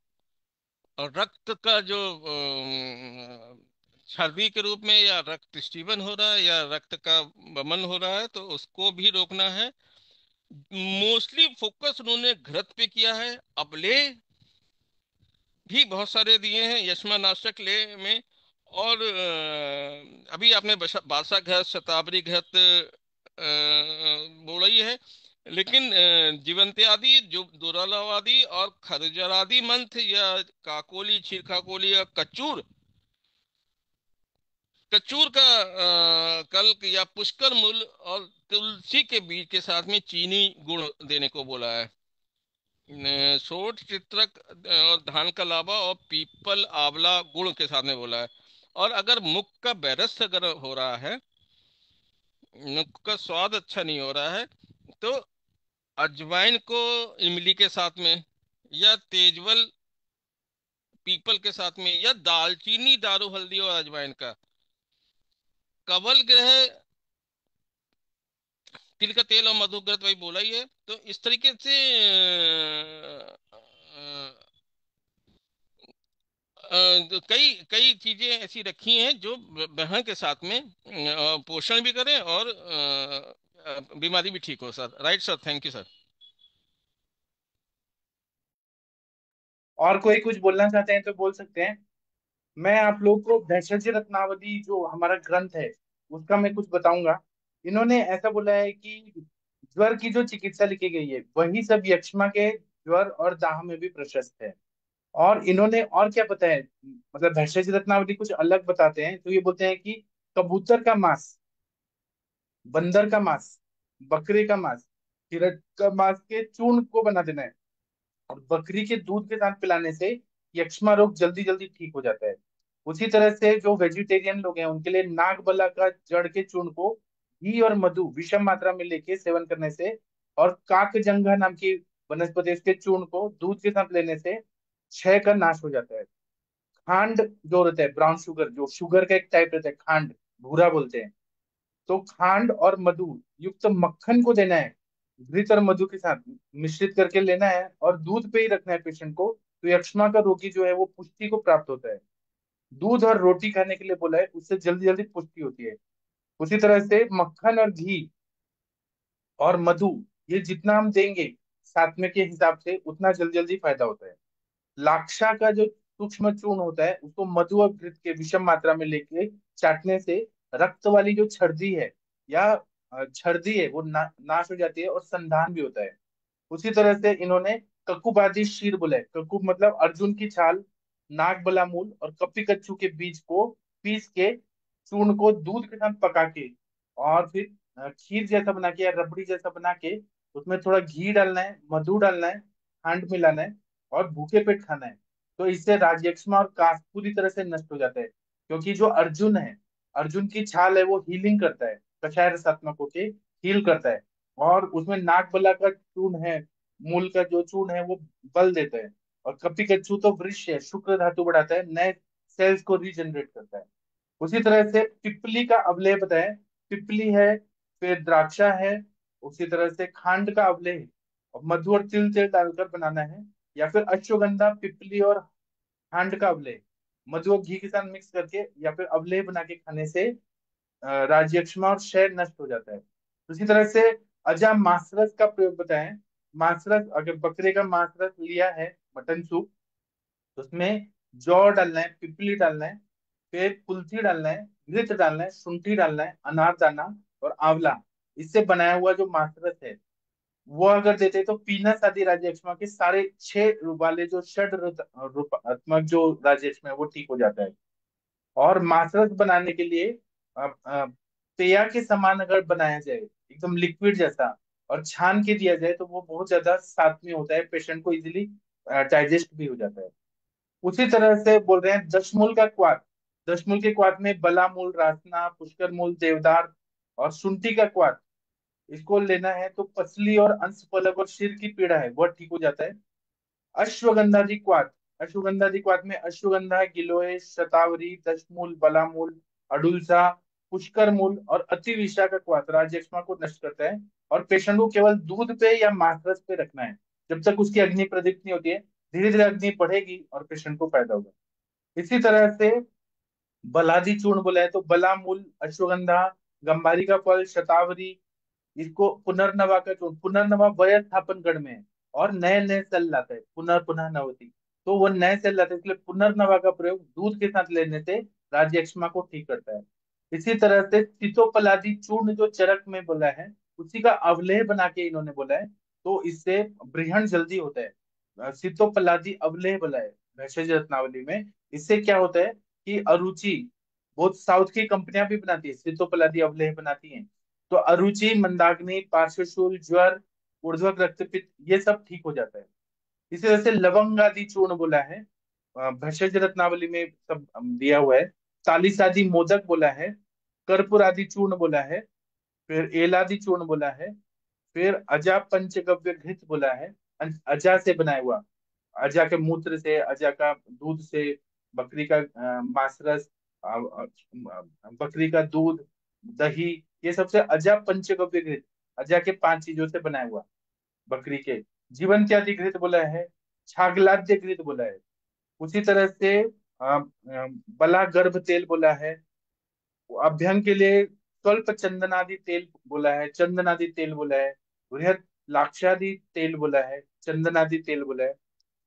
और रक्त का जो छर्दी के रूप में या रक्त स्टीवन हो रहा है या रक्त का वमन हो रहा है तो उसको भी रोकना है। मोस्टली फोकस उन्होंने घृत पे किया है। अब ले भी बहुत सारे दिए हैं यशमानाशक ले में, और अभी आपने बादशाह घात शतावरी घात बोला ही है। लेकिन जीवंत्यादि जो दुर्लभादि और खरजरादि मंथ या काकोली, क्षीर काकोली या कचूर, कचूर का कल्क या पुष्कर मूल और तुलसी के बीज के साथ में चीनी गुड़ देने को बोला है। सोठ, चित्रक और धान का लावा और पीपल आंवला गुड़ के साथ में बोला है। और अगर मुख का बैरस अगर हो रहा है, मुख का स्वाद अच्छा नहीं हो रहा है, तो अजवाइन को इमली के साथ में, या तेजवल पीपल के साथ में, या दालचीनी, दारू, हल्दी और अजवाइन का, कवल ग्रह, तिल का तेल और मधुग्रत, वही बोला ही है। तो इस तरीके से तो कई कई चीजें ऐसी रखी हैं जो बहन के साथ में पोषण भी करें और बीमारी भी ठीक हो sir. Right sir, thank you sir. और कोई कुछ बोलना चाहते हैं तो बोल सकते हैं। मैं आप लोग को भेषज रत्नावली जो हमारा ग्रंथ है उसका मैं कुछ बताऊंगा। इन्होंने ऐसा बोला है कि ज्वर की जो चिकित्सा लिखी गई है वही सब यक्ष्मा के ज्वर और दाह में भी प्रशस्त है। और इन्होंने और क्या बताया है, मतलब भेषज रत्नावली कुछ अलग बताते हैं तो ये बोलते हैं कि कबूतर का मांस, बंदर का मांस, बकरे का मांस, हिरण का मांस के चूर्ण को बना देना है और बकरी के दूध के साथ पिलाने से यक्ष्मा रोग जल्दी जल्दी ठीक हो जाता है। उसी तरह से जो वेजिटेरियन लोग हैं उनके लिए नागबला का जड़ के चूर्ण को घी और मधु विषम मात्रा में लेके सेवन करने से, और काकजंघा नाम की वनस्पति इसके चूर्ण को दूध के साथ लेने से क्षय का नाश हो जाता है। खांड जो रहता है, ब्राउन शुगर, जो शुगर का एक टाइप रहता है, खांड भूरा बोलते हैं, तो खांड और मधु युक्त मक्खन को देना है, घृत और मधु के साथ मिश्रित करके लेना है और दूध पे ही रखना है पेशेंट को। तो यक्ष्मा का रोगी जो है वो पुष्टि को प्राप्त होता है। दूध और रोटी खाने के लिए बोला है, उससे जल्दी जल्दी पुष्टि होती है। उसी तरह से मक्खन और घी और मधु, ये जितना हम देंगे साथ में के हिसाब से उतना जल्दी जल्दी फायदा होता है। लाक्षा का जो सूक्ष्म चूर्ण होता है उसको मधु और घृत के विषम मात्रा में लेके चाटने से रक्त वाली जो छर्दी है या छर्दी है वो नाश हो जाती है और संधान भी होता है। उसी तरह से इन्होंने ककुबादी शीर बोला है। ककु मतलब अर्जुन की छाल, नागबला मूल और कपी कच्चू के बीज को पीस के चूर्ण को दूध के साथ पका के और फिर खीर जैसा बना के या रबड़ी जैसा बना के उसमें थोड़ा घी डालना है, मधु डालना है, खंड मिलाना है और भूखे पेट खाना है। तो इससे राजयक्ष्मा और कास पूरी तरह से नष्ट हो जाता है। क्योंकि जो अर्जुन है, अर्जुन की छाल है वो हीलिंग करता है, कषाय रसात्मक होके हील करता है। और उसमें नागबला का चूर्ण है, मूल का जो चूर्ण है वो बल देता है। और कपी कच्चू तो वृक्ष है, शुक्र धातु बढ़ाता है, नए सेल्स को रीजनरेट करता है। उसी तरह से पिपली का अवलेह बताएं। पिपली है, फिर द्राक्षा है, उसी तरह से खांड का अवलेह और मधु और तिल तेल डालकर बनाना है। या फिर अश्वगंधा, पिपली और खांड का अवलेह मधु और घी के साथ मिक्स करके या फिर अवलेह बना के खाने से राज्यक्षमा और क्षय नष्ट हो जाता है। उसी तरह से अजा मासरस का प्रयोग बताएं। मासरस, अगर बकरे का मासरस लिया है, मटन सूप, तो उसमें जौ डालना है, पिपली डालना है, फिर कुल्थी डालना है, घृत डालना है, शुंठी डालना है, अनारदाना और आंवला, इससे बनाया हुआ जो मासरस है वो अगर देते तो पीनस आदि राज्यक्षमा के सारे 6 वाले जो षड रूपात्मक जो राज्यक्षमा है वो ठीक हो जाता है। और मासरस बनाने के लिए पेया के समान अगर बनाया जाए, एकदम लिक्विड जैसा, और छान के दिया जाए तो वो बहुत ज्यादा साथ में होता है, पेशेंट को इजीली डाइजेस्ट भी हो जाता है। उसी तरह से बोल रहे हैं दशमूल का क्वाथ। दशमूल के क्वाथ में बला मूल, रासना, पुष्कर मूल, देवदार और शुंठी का क्वाथ, इसको लेना है तो पसली और अंश पलक और सिर की पीड़ा है वह ठीक हो जाता है। अश्वगंधादि क्वाथ, अश्वगंधादि क्वाथ में अश्वगंधा, गिलोय, शतावरी, दशमूल, बलामूल, अडुलसा, पुष्कर मूल और अतिविषा का क्वाथ राज्यक्षमा को नष्ट करता है। और पेशेंट को केवल दूध पे या मासरस पे रखना है जब तक उसकी अग्नि प्रदीप्त नहीं होती है। धीरे धीरे अग्नि बढ़ेगी और पेशेंट को फायदा होगा। इसी तरह से बलादी चूर्ण बोला है तो बला मूल, अश्वगंधा, गंबारी का फल, शतावरी, इसको पुनर्नवा का चूर्ण, पुनर्नवा वय स्थापन गण में है और नए नए सेल लाता है, पुनः नवती, तो वो नए सेल लाता है, इसलिए पुनर्नवा का प्रयोग दूध के साथ लेने से राज्य को ठीक करता है। इसी तरह से सीतोपलादी चूर्ण जो चरक में बोला है उसी का अवलेह बना के इन्होंने बोला है। तो इससे ग्रहण जल्दी होता है। सितोपलादी अवलेह बोला है भेषज रत्नावली में। इससे क्या होता है कि अरुचि, बहुत साउथ की कंपनियां भी बनाती है, सितोपलादी अवलेह बनाती हैं। तो अरुचि, मंदाग्नि, पार्श्वशूल, ज्वर, ऊर्ध्वक रक्तपित्त, ये सब ठीक हो जाता है। इसी तरह से लवंग आदि चूर्ण बोला है, भेषज रत्नावली में सब दिया हुआ है। तालिस आदि मोदक बोला है, कर्पूर आदि चूर्ण बोला है, फिर एलादि चूर्ण बोला है, फिर अजा पंचगव्य घृत बोला है, अजा से बनाया हुआ, अजा के मूत्र से, अजा का दूध से, बकरी का मांस रस, बकरी का दूध, दही, ये सबसे अजा पंचगव्य घृत, अजा के 5 चीजों से बनाया हुआ, बकरी के। जीवन त्यादि घृत बोला है, छागलाद्य घृत बोला है। उसी तरह से बला गर्भ तेल बोला है, अभ्यंग के लिए स्वल्प चंदनादि तेल बोला है, चंदनादि तेल बोला है, बृहद लाक्षादि तेल बोला है, चंदनादि तेल बोला है।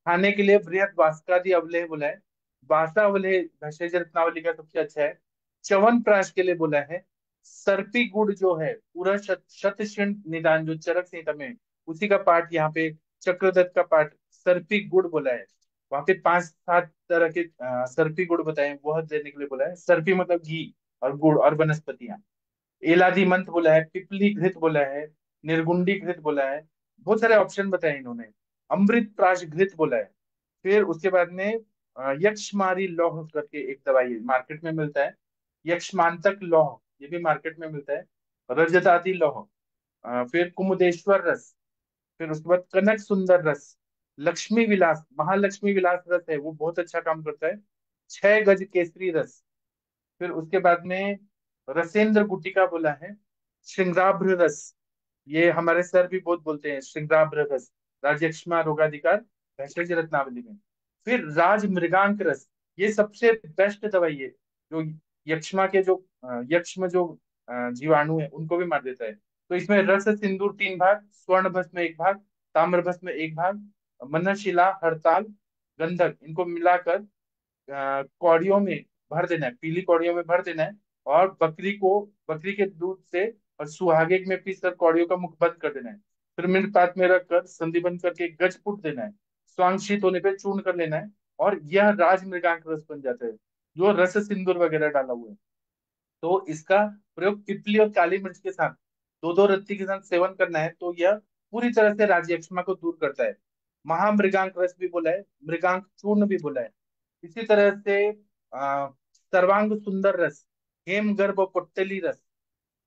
खाने के लिए बृहद वास्कादि अवलेह बोला है, बासा अवलेह भेषज रत्नावली का सबसे अच्छा है। च्यवन प्राश के लिए बोला है, सर्पी गुड़ जो है पूरा शतशृंग निदान जो चरक संहिता में है, उसी का पाठ यहाँ पे, चक्रदत्त का पाठ सर्पी गुड़ बोला है। वहां पे 5-7 तरह के सर्पी गुड़ बताए हैं, वह देने के लिए बोला है। सर्पी मतलब घी और गुड़ और वनस्पतियां। एलादि मंत्र बोला है, पिपली घृत बोला है, निर्गुंडी घृत बोला है, बहुत सारे ऑप्शन बताए इन्होंने। अमृत प्राश घृत बोला है। फिर उसके बाद में यक्षमारी लौह करके एक दवाई मार्केट में मिलता है, यक्षमांतक लौह, ये भी मार्केट में मिलता है, रजताति लौह, फिर कुमुदेश्वर रस, फिर उसके बाद कनक सुंदर रस, लक्ष्मी विलास, महालक्ष्मी विलास रस है, वो बहुत अच्छा काम करता है, 6 गज केसरी रस। फिर उसके बाद में रसेंद्र गुटिका बोला है, श्रृंगाभ्र रस, ये हमारे सर भी बहुत बोलते हैं, श्रृंगाभ्र रस, राजयक्ष्मा रोगाधिकार भेषज रत्नावली में। फिर राज मृगांक रस, ये सबसे बेस्ट दवाई है, जो यक्ष्मा के जो यक्ष्म जो जीवाणु है उनको भी मार देता है। तो इसमें रस सिंदूर 3 भाग, स्वर्ण भस्म 1 भाग, ताम्र भस्म 1 भाग, मनशिला, हड़ताल, गंधक, इनको मिलाकर कौड़ियों में भर देना है, पीली कौड़ियों में भर देना है, और बकरी के दूध से और सुहागे में पीस कर कौड़ियों का मुख बंद कर देना है। फिर मृत में रखकर संधि बंद करके गजपुट देना है, स्वांशित होने पे चूर्ण कर लेना है, और यह राज मृगांक रस बन जाता है, जो रस सिंदूर वगैरह डाला हुआ है। तो इसका प्रयोग पिपली और काली मिर्च के साथ, 2-2 रत्ती के साथ सेवन करना है, तो यह पूरी तरह से राज्यक्षमा को दूर करता है। महामृगांक रस भी बोला है, मृगांक चूर्ण भी बोला है। इसी तरह से सर्वांग सुंदर रस, हेम गर्भ पोट्टली रस,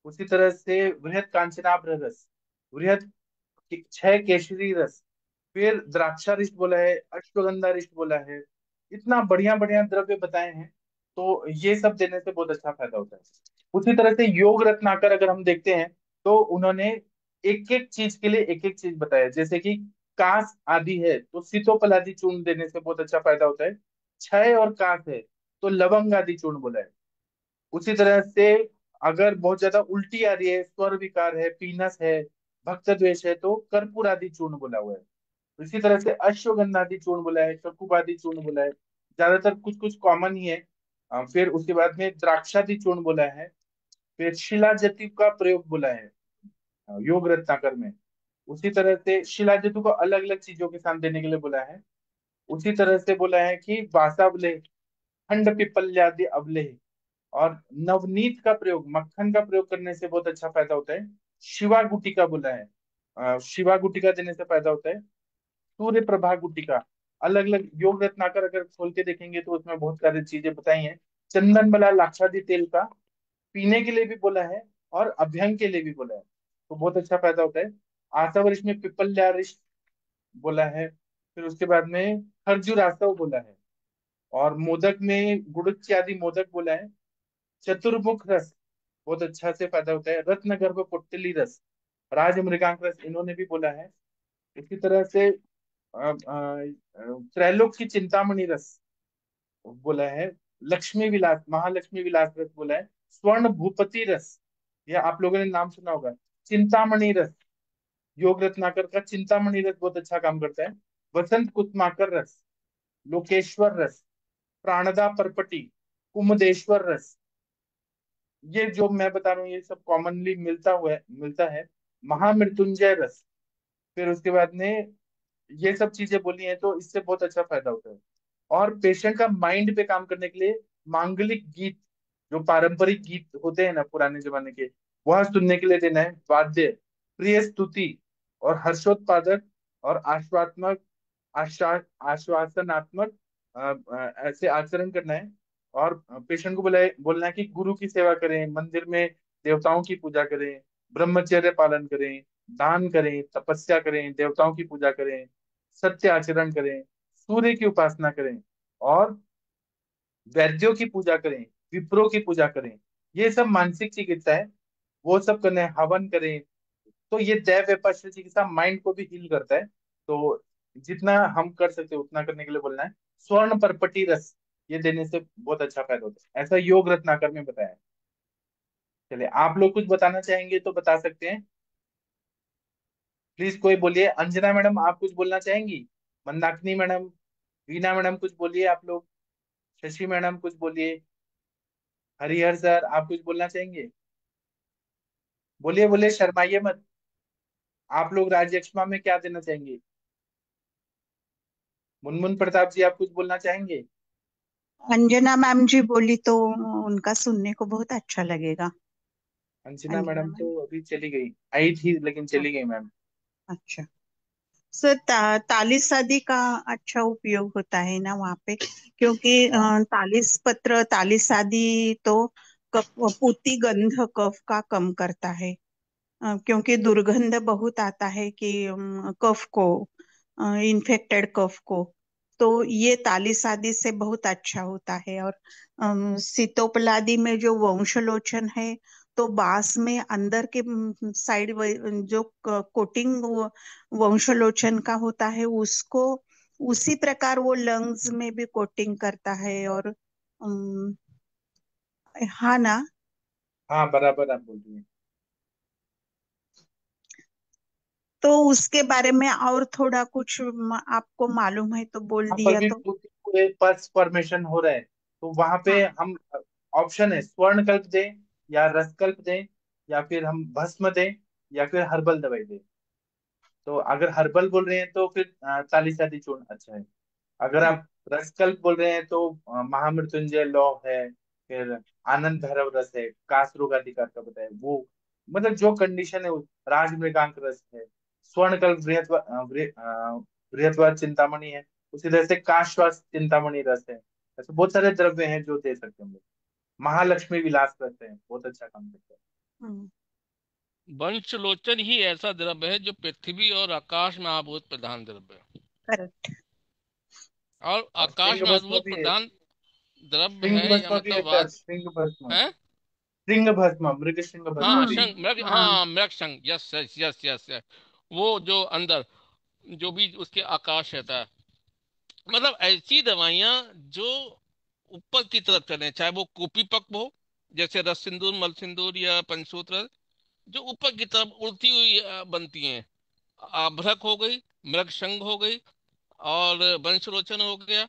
उसी तरह से वृहद कांचनाभ्र रस, वृहद 6 केशरी रस, फिर द्राक्षारिष्ट बोला है, अश्वगंधा रिष्ट बोला है। इतना बढ़िया बढ़िया द्रव्य बताए हैं। तो ये सब देने से बहुत अच्छा फायदा होता है। उसी तरह से योग रत्नाकर अगर हम देखते हैं, तो उन्होंने एक एक चीज के लिए एक एक चीज बताया, जैसे कि कास आदि है तो सीतोपल आदि चूर्ण देने से बहुत अच्छा फायदा होता है। क्षय और कास है तो लवंग आदि चूर्ण बोला है। उसी तरह से अगर बहुत ज्यादा उल्टी आ रही है, स्वर विकार है, पीनस है, भक्त द्वेष है, तो कर्पूर आदि चूर्ण बोला हुआ है। इसी तरह से अश्वगंधा आदि चूर्ण बोला है, शकुब आदि चूर्ण बोला है, ज्यादातर कुछ कुछ कॉमन ही है। फिर उसके बाद में द्राक्षादि चूर्ण बोला है, फिर शिलाजति का प्रयोग बोला है योग रत्नाकर में। उसी तरह से शिलाजतु को अलग अलग चीजों के साथ देने के लिए बोला है। उसी तरह से बोला है कि वासावलेह, खंड पिपल्यादि अवलेह, और नवनीत का प्रयोग, मक्खन का प्रयोग करने से बहुत अच्छा फायदा होता है। शिवा गुटिका बोला है, शिवा गुटिका देने से फायदा होता है। सूर्य प्रभा गुटिका, अलग अलग योग रत्नाकर अगर खोल के देखेंगे तो उसमें बहुत सारी चीजें बताई हैं। चंदन बला लाक्षादि तेल का पीने के लिए भी बोला है, और अभ्यंग के लिए भी बोला है, तो बहुत अच्छा फायदा होता है। आसावरिश में पिपल्यारिश बोला है। फिर उसके बाद में खरजूरासव बोला है, और मोदक में गुड़ुच्ची आदि मोदक बोला है। चतुर्मुख रस, बहुत अच्छा से फायदा होता है। रत्न गर्भ पुट्टली रस, राज मृगांक रस, इन्होंने भी बोला है। इसी तरह से त्रैलोक की चिंतामणि रस बोला है। लक्ष्मी विलास, महालक्ष्मी विलास रस बोला है। स्वर्ण भूपति रस, यह आप लोगों ने नाम सुना होगा। चिंतामणि रस, योग रत्नाकर का चिंतामणि रस बहुत अच्छा काम करता है। वसंत कुसुमाकर रस, लोकेश्वर रस, प्राणदा परपटी, कुमुदेश्वर रस, ये जो मैं बता रहा हूँ ये सब कॉमनली मिलता है। महामृत्युंजय रस, फिर उसके बाद में ये सब चीजें बोली हैं, तो इससे बहुत अच्छा फायदा होता है। और पेशेंट का माइंड पे काम करने के लिए मांगलिक गीत, जो पारंपरिक गीत होते हैं ना पुराने जमाने के, वह सुनने के लिए देना है। वाद्य, प्रिय स्तुति और हर्षोत्पादक और आश्वात्मक, आश्वासनात्मक ऐसे आचरण करना है। और पेशेंट को बोलना है कि गुरु की सेवा करें, मंदिर में देवताओं की पूजा करें, ब्रह्मचर्य पालन करें, दान करें, तपस्या करें, देवताओं की पूजा करें, सत्य आचरण करें, सूर्य की उपासना करें, और वैद्यों की पूजा करें, विप्रो की पूजा करें। ये सब मानसिक चिकित्सा है, वो सब करने हैं, हवन करें। तो ये दैव व्यपाश्य चिकित्सा माइंड को भी हील करता है। तो जितना हम कर सकते हैं उतना करने के लिए बोलना है। स्वर्ण परपटी रस, ये देने से बहुत अच्छा फायदा होता है, ऐसा योग रत्नाकर में बताया है। चलिए, आप लोग कुछ बताना चाहेंगे तो बता सकते हैं, प्लीज कोई बोलिए। अंजना मैडम, आप कुछ बोलना चाहेंगी? मंदाकिनी मैडम, वीना मैडम, कुछ बोलिए आप लोग। शशि मैडम, कुछ बोलिए। हरिहर सर, आप कुछ बोलना चाहेंगे? बोलिए बोलिए, शर्माइए मत। आप लोग राज्य यक्ष्मा में क्या देना चाहेंगे? मुनमुन प्रताप जी, आप कुछ बोलना चाहेंगे? अंजना मैम जी बोली तो उनका सुनने को बहुत अच्छा लगेगा। Anjana Anjana madam ma'am. तो अभी चली गई, आई थी लेकिन अच्छा। चली गई मैम। अच्छा। सर ताली शादी का अच्छा उपयोग होता है ना वहाँ पे, क्योंकि हाँ तालिस पत्र ताली शादी तो कफ पूती गंध कफ का कम करता है। क्योंकि दुर्गंध बहुत आता है कि कफ को, इन्फेक्टेड कफ को, तो ये तालिस आदि से बहुत अच्छा होता है। और सीतोपलादि में जो वंशलोचन है, तो बांस में अंदर के साइड जो कोटिंग वंशलोचन का होता है, उसको उसी प्रकार वो लंग्स में भी कोटिंग करता है। और हाँ ना। हाँ, बराबर आप बोल रही हैं। तो उसके बारे में और थोड़ा कुछ आपको मालूम है तो बोल अब दिया अभी तो। पूरे पल्स फॉर्मेशन हो रहा है, तो वहां पे हाँ। हम ऑप्शन है, स्वर्ण कल्प दें या रस कल्प दें, या फिर हम भस्म दें, या फिर हर्बल दवाई दें। तो अगर हर्बल बोल रहे हैं तो फिर चालीस आदि चूर्ण अच्छा है। अगर हाँ। आप रसकल्प बोल रहे हैं तो महामृत्युंजय लौ है, फिर आनंद भैरव रस है, कासरोग अधिकार का बताया वो, मतलब जो कंडीशन है राज मृगांक रस है, स्वर्णकल्प बृहत्वा चिंतामणि है, उसी तरह से काश्वास चिंतामणि रस है। ऐसे बहुत सारे द्रव्य हैं जो दे सकते हैं हम लोग। महालक्ष्मी विलास रस है, बहुत अच्छा काम करता है। हम्म। वंशलोचन ही ऐसा द्रव्य है जो पृथ्वी और आकाश में आभूत प्रधान द्रव्य है। करेक्ट। और और आकाश श्रृंग में भस्म आभूत भी है। प्रधान द्रव्य श्रृंग है या भस्म भी है मतलब सर, वाद श्रृंग भस्म। है। श्रृंग भस्म, मृग श्रृंग भस्म हाँ भी। शंख मृग, हाँ। हाँ मृग शंख, yes yes yes yes yes. वो जो अंदर जो भी उसके आकाश रहता है, मतलब ऐसी दवाइयां जो ऊपर की तरफ चले, चाहे वो कूपी पक्व हो जैसे रस सिंदूर, मल सिंदूर या पंचसूत्र, जो ऊपर की तरफ उड़ती हुई बनती हैं। आभ्रक हो गई, मृग शंख हो गई, और वंशलोचन हो गया।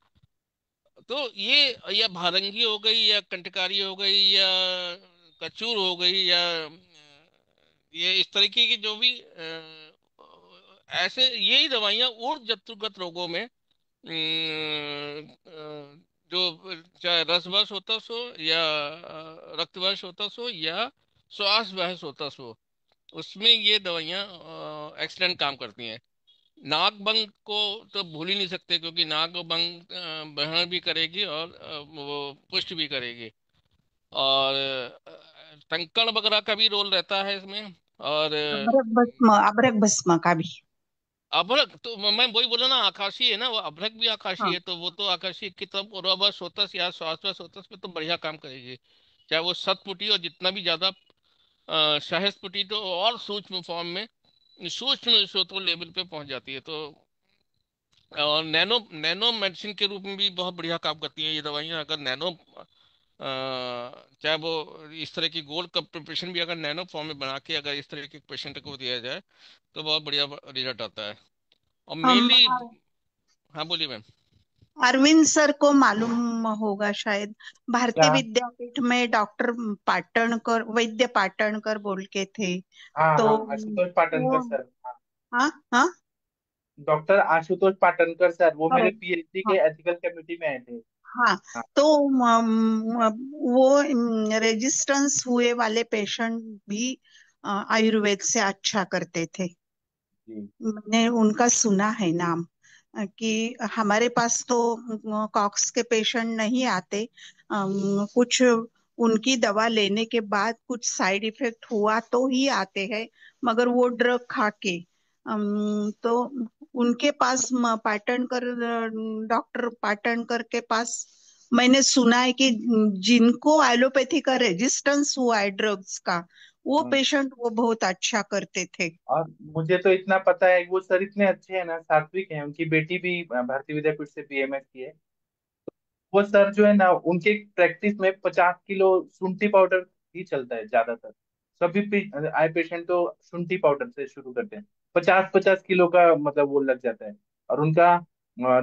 तो ये या भारंगी हो गई, या कंटकारी हो गई, या कचूर हो गई, या ये इस तरीके की जो भी ऐसे यही दवाइयां ऊर्ध जंतुगत रोगों में, जो चाहे रसवश होता सो, या रक्तवश होता सो, या श्वास वश होता सो, उसमें ये दवाइयां एक्सीलेंट काम करती हैं। नाक बंग को तो भूल ही नहीं सकते, क्योंकि नाक बंग ग्रहण भी करेगी और वो पुष्ट भी करेगी। और टंकण वगैरह का भी रोल रहता है इसमें। और अभ्रक भस्म का भी। अभ्रक तो मैं वही बोला ना, आकाशीय है ना, वो अभ्रक भी आकाशीय हाँ। है, तो वो तो आकाशीय की तरफ उर्वश होता या श्वास होता पे तो बढ़िया काम करेगी। चाहे वो शतपुटी और जितना भी ज्यादा सहस्पुटी, तो और सूक्ष्म फॉर्म में, सूक्ष्म स्रोतों लेवल पे पहुंच जाती है। तो और नैनो नैनो मेडिसिन के रूप में भी बहुत बढ़िया काम करती हैं ये दवाइयाँ। अगर नैनो चाहे वो इस तरह की गोल्ड कप प्रिपरेशन भी अगर नैनो फॉर्म में बना के अगर इस तरह के पेशेंट को दिया जाए, तो बहुत बढ़िया रिजल्ट आता है। और हम मेनली, हाँ बोलिए मैम। अरविंद सर को मालूम होगा शायद। भारतीय क्या? विद्यापीठ में डॉक्टर पाटणकर, वैद्य पाटणकर बोल के थे। हाँ तो हाँ, आशुतोष वो, पाटनकर सर, हाँ। हाँ हाँ डॉक्टर आशुतोष पाटनकर सर, वो हाँ मेरे पीएचडी के हाँ एथिकल कमेटी में आए थे। हाँ। हाँ तो वो रेजिस्टेंस हुए वाले पेशेंट भी आयुर्वेद से अच्छा करते थे। जी। मैंने उनका सुना है नाम। कि हमारे पास तो कॉक्स के पेशेंट नहीं आते। कुछ उनकी दवा लेने के बाद कुछ साइड इफेक्ट हुआ तो ही आते हैं, मगर वो ड्रग खा के तो उनके पास पाटणकर, डॉक्टर पाटणकर के पास मैंने सुना है कि जिनको एलोपैथी का रेजिस्टेंस हुआ है ड्रग्स का, वो हम्म। पेशेंट वो बहुत अच्छा करते थे। और मुझे तो इतना पता है, वो सर इतने अच्छे हैं ना, सात्विक हैं। उनकी बेटी भी भारतीय विद्यापीठ से बीएमएस की है। वो सर जो है ना, उनके प्रैक्टिस में 50 किलो शुंठी पाउडर ही चलता है ज्यादातर। सभी आई पेशेंट तो शुंठी पाउडर से शुरू करते हैं। 50-50 किलो का मतलब वो लग जाता है। और उनका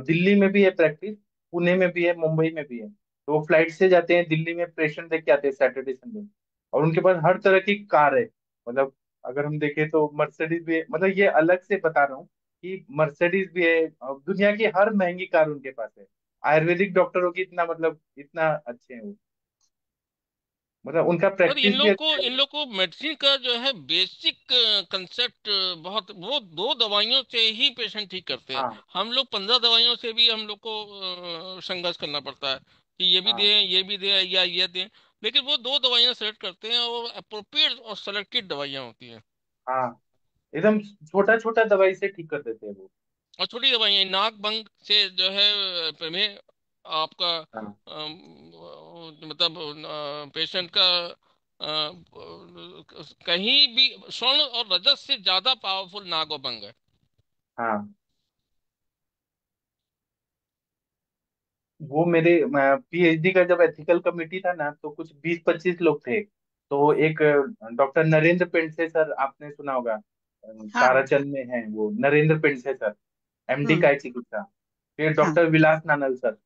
दिल्ली में भी है प्रैक्टिस, पुणे में भी है, मुंबई में भी है। तो वो फ्लाइट से जाते हैं दिल्ली में, पेशेंट देख के आते हैं सैटरडे संडे। और उनके पास हर तरह की कार है। मतलब अगर हम देखें तो मर्सिडीज भी है। मतलब ये अलग से बता रहा हूँ कि मर्सिडीज भी है, और दुनिया की हर महंगी कार उनके पास है। आयुर्वेदिक डॉक्टरों की इतना मतलब इतना अच्छे हैं वो। मतलब उनका और प्रैक्टिस भी अच्छा है। इन लोग को मेडिसिन का जो है बेसिक कंसेप्ट बहुत, वो दो दवाइयों से ही पेशेंट ठीक करते हैं। हाँ हम लोग 15 दवाइयों से भी हम लोग को संघर्ष करना पड़ता है कि ये भी हाँ दें, ये भी दें, या ये दें। लेकिन वो दो दवाइयां सेलेक्ट करते हैं और अप्रोप्रिएट और सेलेक्टेड दवाइयां होती हैं। हाँ, एकदम छोटा छोटा दवाई से ठीक कर देते हैं वो। और छोटी दवाइयां नाक बंग से जो है में आपका हाँ मतलब पेशेंट का कहीं भी स्वर्ण और रजत से ज्यादा पावरफुल नाग और बंग है। हाँ। वो मेरे पीएचडी का जब एथिकल कमेटी था ना, तो कुछ 20-25 लोग थे। तो एक डॉक्टर नरेंद्र पेंडसे सर, आपने सुना होगा, हाँ। ताराचंद में है वो, नरेंद्र पेंडसे सर, एमडी हम्म। काय चिकित्सा। फिर हाँ डॉक्टर विलास नानल सर,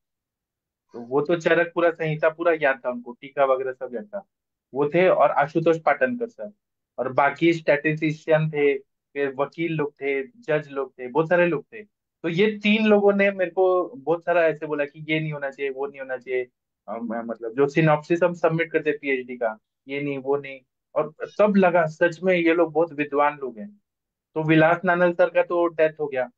तो वो तो चरक पूरा संहिता पूरा याद था उनको, टीका वगैरह सब याद था। वो थे, और आशुतोष पाटनकर सर। और बाकी स्टैटिस्टिशियन थे, फिर वकील लोग थे, जज लोग थे, बहुत सारे लोग थे। तो ये 3 लोगों ने मेरे को बहुत सारा ऐसे बोला कि ये नहीं होना चाहिए, वो नहीं होना चाहिए। मतलब जो सिनॉप्सिस हम सबमिट करते पीएचडी का, ये नहीं वो नहीं। और तब लगा सच में ये लोग बहुत विद्वान लोग हैं। तो विलास नानल सर का तो डेथ हो गया,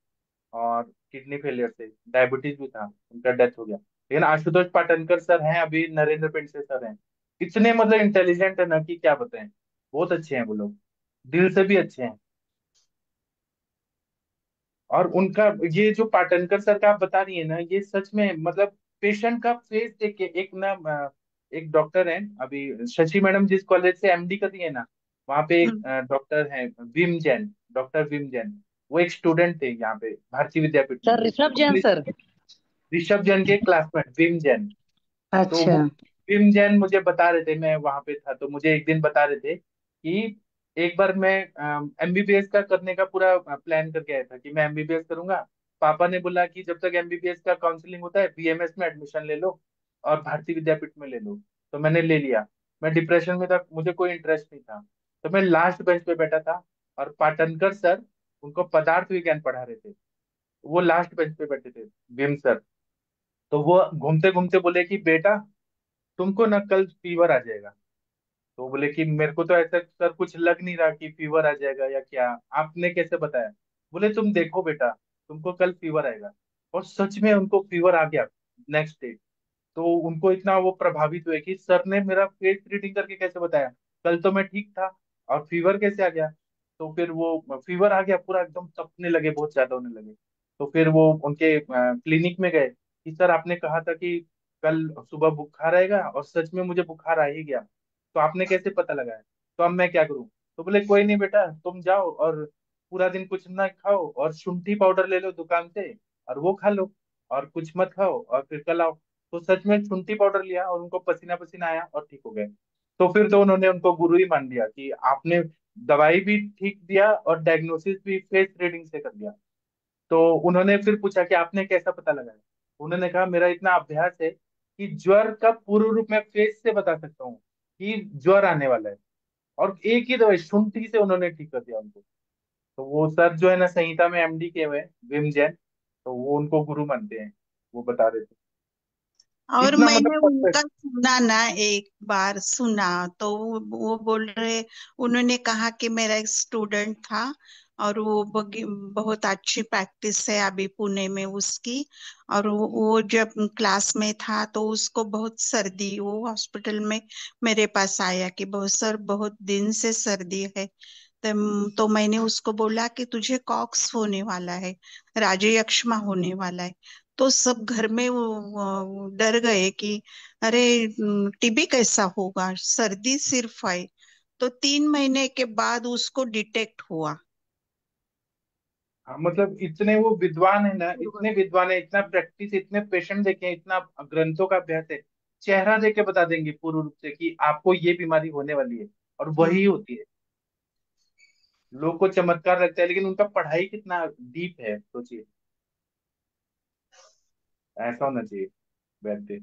और किडनी फेलियर से, डायबिटीज भी था, उनका डेथ हो गया। लेकिन आशुतोष पाटनकर सर हैं अभी, नरेंद्र पेंडसे सर हैं। इतने मतलब इंटेलिजेंट है ना कि क्या बताएं। बहुत अच्छे हैं वो लोग, दिल से भी अच्छे हैं। और उनका ये जो पाटनकर सर का आप बता रही है ना, ये सच में मतलब पेशेंट का फेस देख के, एक ना एक डॉक्टर है अभी, शशि मैडम जिस कॉलेज से एमडी कर रही है ना, वहाँ पे एक हम्म डॉक्टर है, Vim Jain, doctor Vim Jain. वो एक स्टूडेंट थे यहाँ पे भारतीय विद्यापीठ में। सर ऋषभ तो जैन सर। ऋषभ जैन के क्लासमेट विम जैन। तो अच्छा। वो विम जैन मुझे बता रहे थे, मैं वहां पे था तो मुझे एक दिन बता रहे थे कि एक बार मैं एमबीबीएस का करने का पूरा प्लान करके आया था कि मैं एमबीबीएस करूंगा। पापा ने बोला कि जब तक एमबीबीएस का काउंसलिंग होता है, बीएमएस में एडमिशन ले लो और भारतीय विद्यापीठ में ले लो। तो मैंने ले लिया। मैं डिप्रेशन में था, मुझे कोई इंटरेस्ट नहीं था। तो मैं लास्ट बेंच पे बैठा था, और पाटनकर सर उनको पदार्थ विज्ञान पढ़ा रहे थे। वो लास्ट बेंच पे बैठे थे, विम सर। तो वो घूमते घूमते बोले कि बेटा, तुमको ना कल फीवर आ जाएगा। तो बोले कि मेरे को तो ऐसा सर कुछ लग नहीं रहा कि फीवर आ जाएगा या क्या, आपने कैसे बताया? बोले तुम देखो बेटा, तुमको कल फीवर आएगा। और सच में उनको फीवर आ गया नेक्स्ट डे। तो उनको इतना वो प्रभावित हुए कि सर ने मेरा फेस रीडिंग करके कैसे बताया, कल तो मैं ठीक था और फीवर कैसे आ गया। तो फिर वो फीवर आ गया, पूरा एकदम तपने लगे, बहुत ज्यादा होने लगे। तो फिर वो उनके क्लिनिक में गए कि सर आपने कहा था कि कल सुबह बुखार आएगा, और सच में मुझे बुखार आ ही गया। तो आपने कैसे पता लगाया? तो अब मैं क्या करूं? तो बोले कोई नहीं बेटा, तुम जाओ और पूरा दिन कुछ ना खाओ, और शुंठी पाउडर ले लो दुकान से, और वो खा लो, और कुछ मत खाओ, और फिर कल आओ। तो सच में शुंठी पाउडर लिया, और उनको पसीना पसीना आया और ठीक हो गए। तो फिर तो उन्होंने उनको गुरु ही मान लिया कि आपने दवाई भी ठीक दिया और डायग्नोसिस भी फेस रीडिंग से कर दिया। तो उन्होंने फिर पूछा कि आपने कैसा पता लगाया? उन्होंने कहा मेरा इतना अभ्यास है कि ज्वर का पूर्ण रूप मैं फेस से बता सकता हूँ कि ज्वर आने वाला है। और एक ही दवाई शुंठी से उन्होंने ठीक कर दिया उनको। तो वो सर जो है ना संहिता में एमडी के हुए हैं, विम जैन, तो वो उनको गुरु मानते हैं। वो बता रहे थे और इतना मतलब मैंने उनका परफेक्ट। सुना ना, एक बार सुना तो वो बोल रहे, उन्होंने कहा कि मेरा एक स्टूडेंट था और वो बहुत अच्छी प्रैक्टिस है अभी पुणे में उसकी। और वो जब क्लास में था तो उसको बहुत सर्दी, वो हॉस्पिटल में मेरे पास आया कि बहुत सर बहुत दिन से सर्दी है। तो मैंने उसको बोला कि तुझे कॉक्स होने वाला है, राजयक्ष्मा होने वाला है। तो सब घर में वो डर गए कि अरे टीबी कैसा होगा, सर्दी सिर्फ है। तो 3 महीने के बाद उसको डिटेक्ट हुआ। हाँ, मतलब इतने वो विद्वान है ना, इतने विद्वान है, इतना प्रैक्टिस, इतने पेशेंट देखे हैं, इतना ग्रंथों का अभ्यास है। चेहरा देख के बता देंगे पूर्ण रूप से कि आपको ये बीमारी होने वाली है, और वही हम्म। होती है। लोग को चमत्कार लगता है, लेकिन उनका पढ़ाई कितना डीप है सोचिए। ऐसा होना चाहिए वैसे।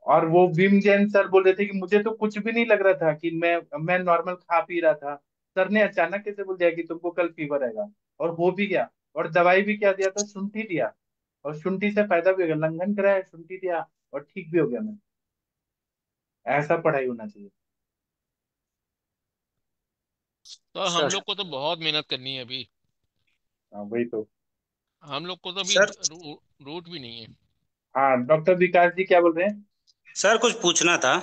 और वो भीम जैन सर बोल रहे थे कि मुझे तो कुछ भी नहीं लग रहा था, कि मैं नॉर्मल खा पी रहा था। सर ने अचानक कैसे बोल दिया कि तुमको कल फीवर आएगा, और हो भी गया। और दवाई भी क्या दिया था, शुंठी दिया। और शुंठी से फायदा भी हो गया, लंघन कराया, शुंठी दिया, और ठीक भी हो गया मैं। ऐसा पढ़ाई होना चाहिए। तो हम सर लोग को तो बहुत मेहनत करनी है अभी। हाँ वही तो। हम लोग को तो अभी सर रूट भी नहीं है। हाँ डॉक्टर विकास जी क्या बोल रहे हैं? सर कुछ पूछना था।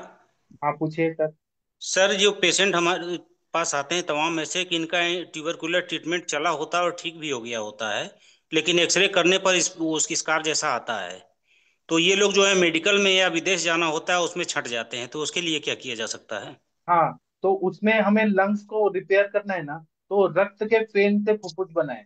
हाँ पूछिए सर। सर जो पेशेंट हमारे पास आते हैं तमाम में से कि इनका ट्यूबरकुलर ट्रीटमेंट चला होता है और ठीक भी हो गया होता है, लेकिन एक्सरे करने पर उसकी स्कार जैसा आता है। तो ये लोग जो है मेडिकल में या विदेश जाना होता है उसमें छट जाते हैं, तो उसके लिए क्या किया जा सकता है? हाँ, तो उसमें हमें लंग्स को रिपेयर करना है ना, तो रक्त के फेन से फुफ्फुस बनाए।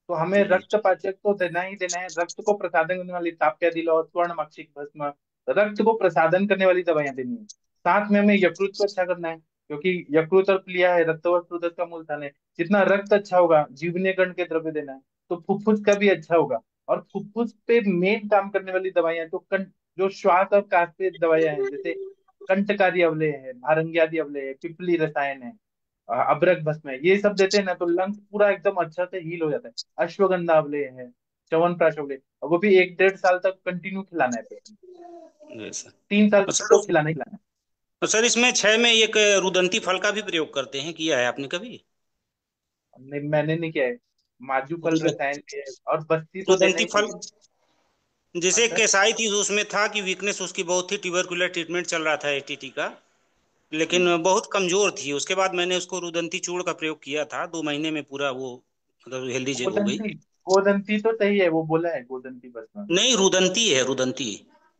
तो हमें जी। रक्त पाचक तो देना ही देना है, रक्त को प्रसादन करने वाली ताप्या दिलो, स्वर्ण मक्षिक भस्म, रक्त को प्रसादन करने वाली दवाइयां देनी है। साथ में हमें यकृत को अच्छा करना है, क्योंकि यकृत और प्लीहा है, रक्त व स्रोत का मूल स्थान है। जितना रक्त अच्छा होगा, जीवनीय गण के द्रव्य देना है, तो फुफ्फुस का भी अच्छा होगा। और फुफ्फुस पे मेन काम करने वाली दवाइयां तो जो श्वास और काश पे दवाइयां हैं, जैसे कंटकारी अवलेह है, भारंगी अवलेह है, पिपली रसायन है, अबरक भस्म है, ये सब देते हैं ना, तो लंग्स पूरा एकदम अच्छा से हील हो जाता है। अश्वगंधा अवलेह है, च्यवनप्राश अवलेह, और वो भी 1 डेढ़ साल तक कंटिन्यू खिलाना है पेशेंट। जी सर। 3 साल और तक सर तो खिलाना ही खिलाना है। और सर इसमें क्षय में एक रुदंती फल का भी प्रयोग करते हैं, किया है आपने कभी? नहीं, मैंने नहीं किया है। माजूफल रसायन भी है, और बस्ती तो देना रुदंती ही फल, चाहिए। हाँ जैसे एक सर। केसाई थी उसमें था कि वीकनेस उसकी बहुत थी, ट्यूबरकुलर ट्रीटमेंट चल रहा था एटीटी का, जी। लेकिन बहुत कमजोर थी। उसके बाद मैंने उसको रुदंती चूर्ण का प्रयोग किया था, 2 महीने में पूरा वो मतलब हेल्दी हो गई। गोदंती, गोदंती तो सही है, वो बोला है गोदंती भस्म। नहीं, रुदंती है, रुदंती।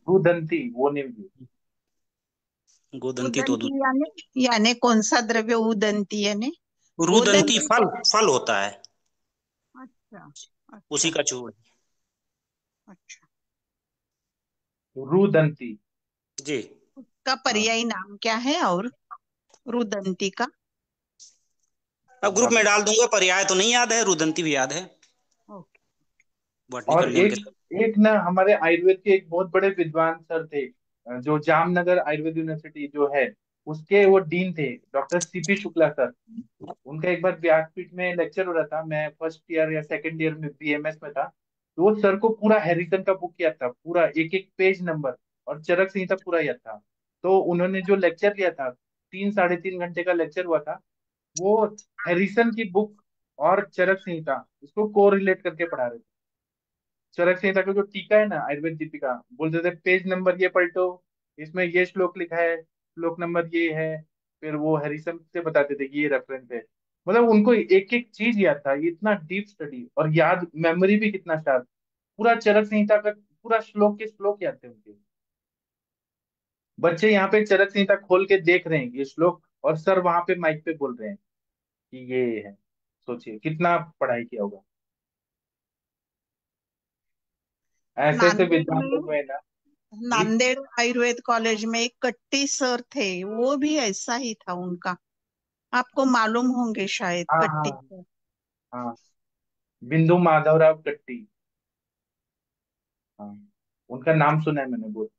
गोदंती वो नहीं हुई। गोदंती तो उदंती यानी कौन सा द्रव्य उदंती यानी? रुदंती गोदंती। फल, फल होता है, अच्छा। उसी अच्छा। का चूर्ण। अच्छा। रुदंती। जी। का हाँ। पर्यायी नाम क्या है और रुदंती का? अब ग्रुप में अब डाल दूंगा, पर्याय तो नहीं याद है, रुदंती भी याद है, ओके। बॉटनिकल और नेम के एक साथ। एक ना हमारे आयुर्वेद के एक बहुत बड़े विद्वान सर थे, जो जामनगर आयुर्वेद यूनिवर्सिटी जो है, उसके वो डीन थे, डॉक्टर सीपी शुक्ला सर। उनका एक बार व्यासपीठ में लेक्चर हो रहा था, मैं फर्स्ट ईयर या सेकंड ईयर में बीएमएस में था। तो वो सर को पूरा हैरिसन का बुक याद था, पूरा एक एक पेज नंबर, और चरक संहिता पूरा याद था। तो उन्होंने जो लेक्चर लिया था, 3 साढ़े 3 घंटे का लेक्चर हुआ था, वो हैरिसन की बुक और चरक संहिता इसको कोरिलेट करके पढ़ा रहे थे। चरक संहिता का जो टीका है ना, आयुर्वेद दीपिका, बोलते थे पेज नंबर ये पलटो, इसमें ये श्लोक लिखा है, श्लोक नंबर ये है। फिर वो हरिसन से बताते थे कि ये रेफरेंस है। मतलब उनको एक एक चीज याद था, ये इतना डीप स्टडी, और याद मेमोरी भी कितना शार्प। पूरा चरक संहिता का पूरा श्लोक के श्लोक याद थे उनके। बच्चे यहाँ पे चरक संहिता खोल के देख रहे हैं ये श्लोक, और सर वहां पे माइक पे बोल रहे हैं कि ये है। सोचिए कितना पढ़ाई किया होगा। ऐसे ऐसे नांदेड़ विद्वान में, लोग हैं ना। जी। नांदेड़ आयुर्वेद कॉलेज में एक कट्टी सर थे, वो भी ऐसा ही था उनका। आपको मालूम होंगे शायद हाँ कट्टी हाँ सर। हाँ। बिंदु माधवराव कट्टी। हाँ, उनका नाम सुना है मैंने बहुत।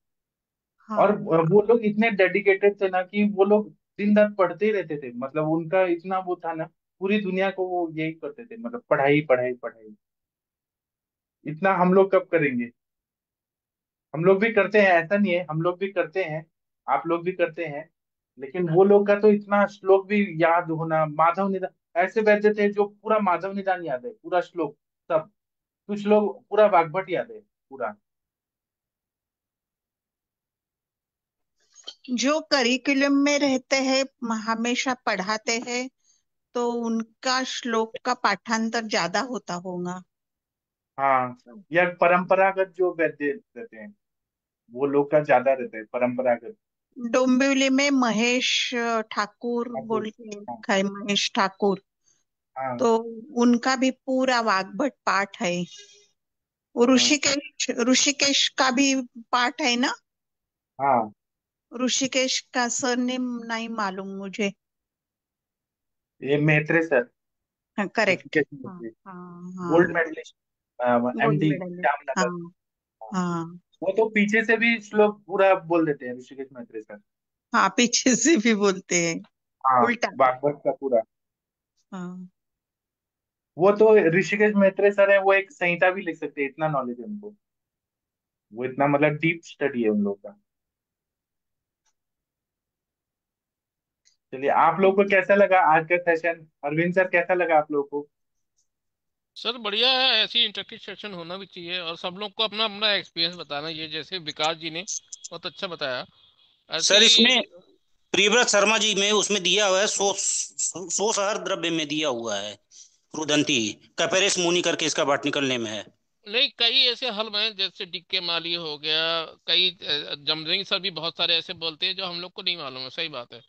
और हाँ। वो लोग इतने डेडिकेटेड थे ना कि वो लोग दिन रात पढ़ते ही रहते थे, मतलब उनका इतना वो था ना, पूरी दुनिया को वो यही करते थे, मतलब पढ़ाई पढ़ाई पढ़ाई। इतना हम लोग कब करेंगे? हम लोग भी करते हैं, ऐसा नहीं है, हम लोग भी करते हैं, आप लोग भी करते हैं। लेकिन वो लोग का तो इतना श्लोक भी याद होना, माधव निदान, ऐसे वैद्य थे जो पूरा माधव निदान याद है, पूरा श्लोक सब। कुछ लोग पूरा वाग्भट याद है पूरा। जो करिकुलम में रहते हैं, हमेशा पढ़ाते हैं, तो उनका श्लोक का पाठांतर ज्यादा होता होगा। हाँ, या परंपरागत जो वैद्य रहते हैं, वो लोग का ज्यादा रहता है परंपरागत। डोंबिवली में महेश ठाकुर ठाकुर। बोल के हाँ लिखा है, महेश ठाकुर। हाँ तो उनका भी पूरा वाग्भट पाठ है। वो हाँ ऋषिकेश ऋषिकेश का भी पाठ है ना। हाँ। ऋषिकेश का सरनेम नहीं मालूम मुझे। ये मेहत्रे सर, हाँ, करेक्ट। ऋषिकेश हाँ मेहत्रे, हाँ गोल्ड हाँ। Medalist, gold MD medal. हाँ जामनगर। हाँ, हाँ वो तो पीछे से भी श्लोक पूरा बोल देते हैं ऋषिकेश मेहत्रे सर। हाँ, पीछे से भी बोलते हैं, हाँ, उल्टा। भागवत का पूरा। हाँ। वो तो ऋषिकेश मेहत्रे सर है, वो एक संहिता भी लिख सकते हैं, इतना नॉलेज है उनको। वो इतना मतलब डीप स्टडी है उन लोग का। चलिए, आप लोग को कैसा लगा आज का सेशन? अरविंद सर, कैसा लगा आप लोग को? सर बढ़िया है, ऐसी इंटरेक्टिव सेशन होना भी चाहिए और सब लोग को अपना अपना एक्सपीरियंस बताना, ये जैसे विकास जी ने बहुत अच्छा बताया ऐसे सर ही। इसमें प्रियव्रत शर्मा जी में उसमें दिया हुआ है, सो सहस्र द्रव्य में दिया हुआ है, रुदंती कपेरेस मुनि करके इसका बॉटनिकल नेम है। नहीं, कई ऐसे हल हैं जैसे डिक्के माली हो गया, कई जमरिंग सर भी बहुत सारे ऐसे बोलते हैं जो हम लोग को नहीं मालूम है, सही बात है।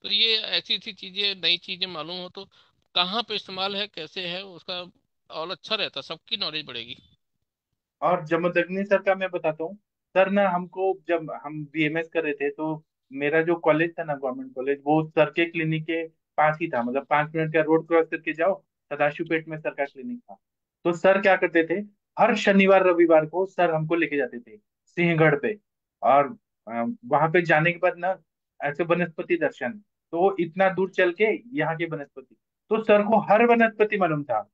तो ये ऐसी ऐसी चीजें, नई चीजें मालूम हो तो कहाँ पे इस्तेमाल है, कैसे है उसका, और अच्छा रहता, सबकी नॉलेज बढ़ेगी। और जमदग्नि सर का मैं बताता हूँ। सर ना, हमको जब हम बीएमएस कर रहे थे, तो मेरा जो कॉलेज था ना, गवर्नमेंट कॉलेज, वो सर के क्लिनिक के पास ही था, मतलब 5 मिनट का रोड क्रॉस करके जाओ, सदाशिवपेट में सर का क्लिनिक था। तो सर क्या करते थे, हर शनिवार रविवार को सर हमको लेके जाते थे सिंहगढ़ पे। और वहां पे जाने के बाद ना, ऐसे वनस्पति दर्शन, तो इतना दूर चल के यहाँ के वनस्पति, तो सर को हर वनस्पति मालूम था,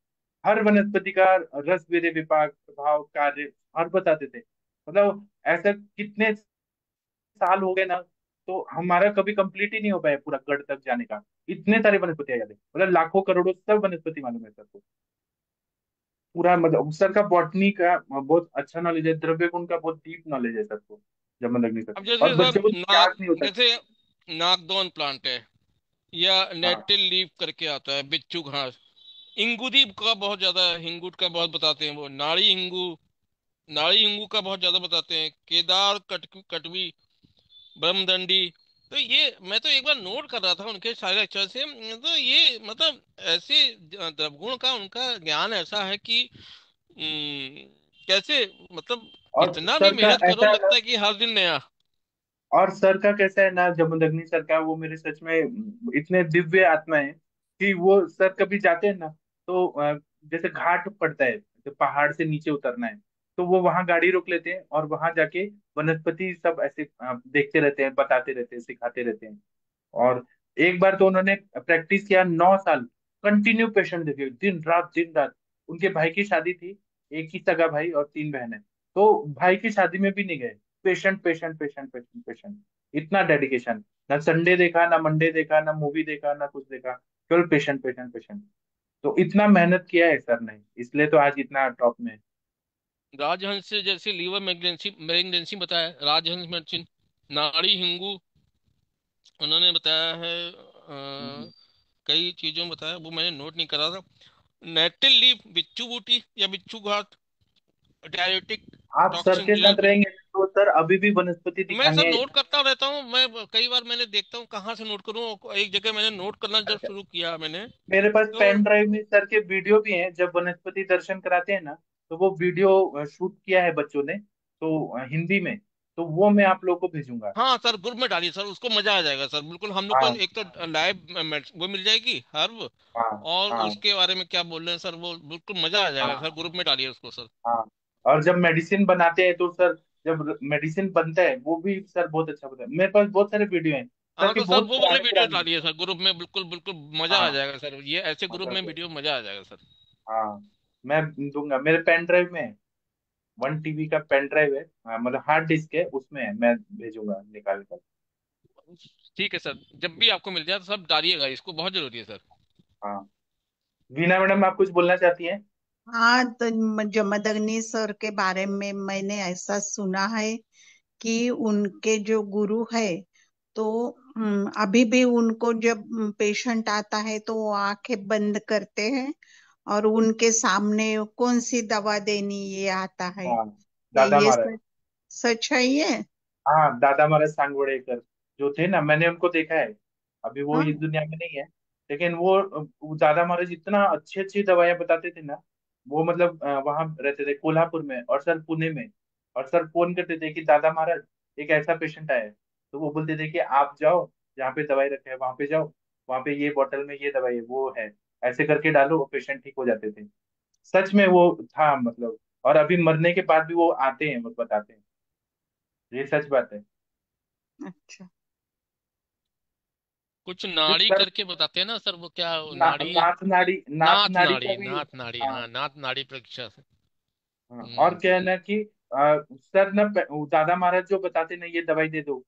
हर वनस्पति का रस बेरे विपाक प्रभाव कार्य हर बताते थे। मतलब ऐसा कितने साल हो गए ना, तो हमारा कभी कंप्लीट ही नहीं हो पाया पूरा गढ़ तक जाने का। इतने सारे वनस्पति याद है, मतलब लाखों करोड़ों सब वनस्पति मालूम है सर को पूरा। मतलब सर का बॉटनी का बहुत अच्छा नॉलेज है, द्रव्य गुण का बहुत डीप नॉलेज है सर को, जमदग्नि सर। अब जैसे और सर बच्चों को नाक, याद नहीं होता। जैसे नागदौन प्लांट है, या हाँ नेटिल लीफ करके आता है, बिच्छू घास, इंगूदी का बहुत ज्यादा, हिंगूट का बहुत बताते हैं, वो नाड़ी हिंगू, नाड़ी हिंगू का बहुत ज्यादा बताते हैं, केदार कटवी, ब्रह्मदंडी। तो ये मैं तो एक बार नोट कर रहा था उनके सारे लेक्चर से, तो ये मतलब ऐसे द्रवगुण का उनका ज्ञान ऐसा है कि कैसे, मतलब और कितना भी सर का मेहनत करो ऐसा है ना, लगता है कि हर दिन नया। और सर का कैसा है ना, जमदग्नि सर का, वो मेरे सच में इतने दिव्य आत्मा है कि वो सर कभी जाते हैं ना, तो जैसे घाट पड़ता है, तो पहाड़ से नीचे उतरना है, तो वो वहां गाड़ी रोक लेते हैं और वहां जाके वनस्पति सब ऐसे देखते रहते हैं, बताते रहते हैं, सिखाते रहते हैं। और एक बार तो उन्होंने प्रैक्टिस किया 9 साल, कंटिन्यू पेशेंट देखे, दिन रात दिन रात। उनके भाई की शादी थी, एक ही सगा भाई और 3 बहनें, तो भाई की शादी में भी नहीं गए, patient patient patient patient patient. इतना डेडिकेशन, ना संडे देखा, ना मंडे देखा, ना मूवी देखा, ना कुछ देखा, केवल पेशेंट पेशेंट पेशेंट। तो इतना मेहनत किया है सर ने, इसलिए तो आज इतना टॉप में है। राजहंस से जैसे लीवर मैग्नेंसी मैग्नेंसी बताया, राजहंस मेडिसिन, नाड़ी हिंगू उन्होंने बताया है, कई चीजों में बताया, वो मैंने नोट नहीं करा था। नेटिल लीफ, बिच्छू बूटी या बिच्छू घाट, डायरेटिक, आप सर टॉक्सिन के साथ रिलीविंग। रहेंगे तो सर अभी भी वनस्पति मैं सर दिखाएंगे। नोट करता रहता हूँ, मैं कई बार मैंने देखता हूँ कहाँ से नोट करूँ, एक जगह मैंने नोट करना जब अच्छा, शुरू किया मैंने मेरे पास तो। पेन ड्राइव में सर के वीडियो भी हैं, जब वनस्पति दर्शन कराते हैं ना, तो वो वीडियो शूट किया है बच्चों ने, तो हिंदी में। तो वो मैं आप लोगों को भेजूंगा। हाँ सर, ग्रुप में डालिए सर, उसको मजा आ जाएगा सर, बिल्कुल। हम लोग को हाँ एक तो लाइव वो मिल जाएगी हर्ब, हाँ और हाँ उसके बारे में क्या बोल रहे हैं सर, वो बिल्कुल मजा आ जाएगा सर। हाँ ग्रुप में डालिए उसको सर। हाँ। और जब मेडिसिन बनाते हैं तो सर, जब मेडिसिन बनता है वो भी सर बहुत अच्छा बनता है। मेरे पास बहुत सारे वीडियो हैं सर हाँ की, तो सर बहुत वो वाले पुराने वीडियो पुराने। डालिए सर ग्रुप में, बिल्कुल बिल्कुल मजा आ हाँ जाएगा सर, ये ऐसे ग्रुप में मतलब, वीडियो मजा आ जाएगा सर। हाँ मैं दूंगा। मेरे पेन ड्राइव में 1 TB का पेन ड्राइव है, मतलब हार्ड डिस्क है, उसमें है, मैं भेजूंगा निकाल कर। ठीक है सर, जब भी आपको मिल जाए तो सब डालिएगा, इसको बहुत जरूरी है सर। हाँ। वीना मैडम, आप कुछ बोलना चाहती हैं? हाँ, तो जमदग्नि सर के बारे में मैंने ऐसा सुना है कि उनके जो गुरु है, तो अभी भी उनको जब पेशेंट आता है तो वो आंखें बंद करते हैं और उनके सामने कौन सी दवा देनी ये आता है। हाँ, क्या दादा ये महाराज। सच है ये? हाँ, दादा महाराज सांगवड़ेकर जो थे ना, मैंने उनको देखा है। अभी वो हाँ। इस दुनिया में नहीं है, लेकिन वो दादा महाराज इतना अच्छी अच्छी दवाइयाँ बताते थे ना। वो मतलब वहां रहते थे कोल्हापुर में, और सर पुणे में। और सर फोन करते थे कि दादा महाराज, एक ऐसा पेशेंट आया है। तो वो बोलते थे कि आप जाओ, जहाँ पे दवाई रखे है वहां पे जाओ, वहां पे ये बोतल में ये दवाई है, वो है, ऐसे करके डालो, वो पेशेंट ठीक हो जाते थे। सच में वो था मतलब। और अभी मरने के बाद भी वो आते हैं, वो बताते हैं, ये सच बात है। अच्छा। कुछ फिर नाड़ी सर, करके बताते हैं ना सर, वो क्या नाड़ी। नाथ नाथ नाड़ी का नाड़ी, भी। नाथ नाड़ी, हाँ हाँ नाथ नाड़ी परीक्षा से। हाँ। और क्या है ना कि सर ना, दादा महाराज जो बताते ना ये दवाई दे दो,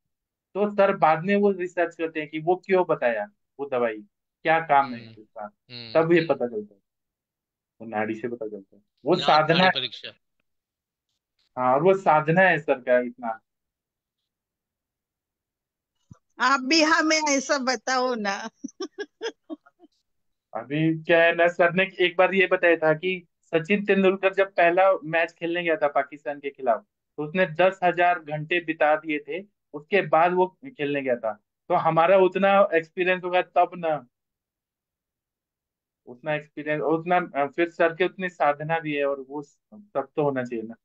तो सर बाद में वो रिसर्च करते हैं कि वो क्यों बताया, वो दवाई क्या काम है हम्म उसका। हम्म तब ये हम्म। पता चलता है, वो नाड़ी से पता चलता है, वो नाथ साधना नाड़ी है। परीक्षा। हाँ, और वो साधना है सर का इतना। आप भी हमें ऐसा बताओ ना। अभी क्या है ना, सर ने एक बार ये बताया था कि सचिन तेंदुलकर जब पहला मैच खेलने गया था पाकिस्तान के खिलाफ, तो उसने 10,000 घंटे बिता दिए थे, उसके बाद वो खेलने गया था। तो हमारा उतना एक्सपीरियंस होगा तब ना, उतना एक्सपीरियंस, उतना फिर सर के उतनी साधना भी है, और वो सब तो होना चाहिए ना।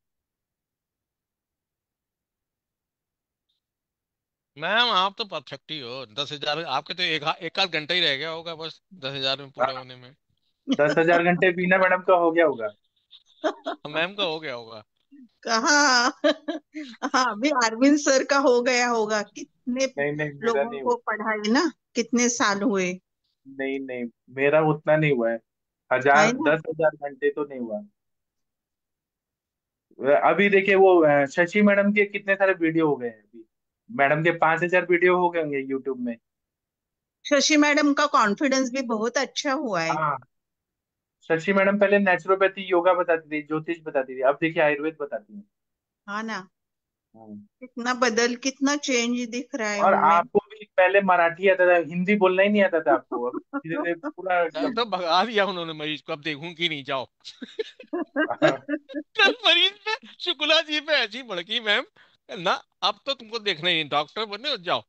मैम आप तो परफेक्ट ही हो, 10,000 आपके तो एक आध घंटा ही रह गया होगा बस 10,000 में पूरे होने में। 10,000 घंटे बीना मैडम का हो गया होगा। मैम का हो गया होगा। कहाँ? हाँ, अभी अरविंद सर का हो गया होगा। कितने नहीं नहीं, मेरा लोगों नहीं हुआ। को पढ़ाई ना, कितने साल हुए। नहीं नहीं, मेरा उतना नहीं हुआ है। है हजार ना? 10,000 घंटे तो नहीं हुआ। अभी देखिए वो शशि मैडम के कितने सारे वीडियो हो गए हैं अभी। मैडम के 5,000 वीडियो हो गए होंगे यूट्यूब में। शशि मैडम का कॉन्फिडेंस भी बहुत अच्छा हुआ है। हाँ, शशि मैडम पहले नेचुरोपैथी योगा बताती थी, ज्योतिष बताती थी, अब देखिए आयुर्वेद बताती है। हाँ ना? हम्म। कितना चेंज दिख रहा है और उनमें। आपको भी पहले मराठी आता था, हिंदी बोलना ही नहीं आता था आपको, अब धीरे धीरे पूरा कल एकदम। तो भगा दिया उन्होंने मरीज को, अब देखूंगी नहीं, जाओ। कल मरीज पे, शुक्ला जी पे ऐसी भड़की मैम ना, अब तो तुमको देखना ही नहीं, डॉक्टर बने हो, जाओ।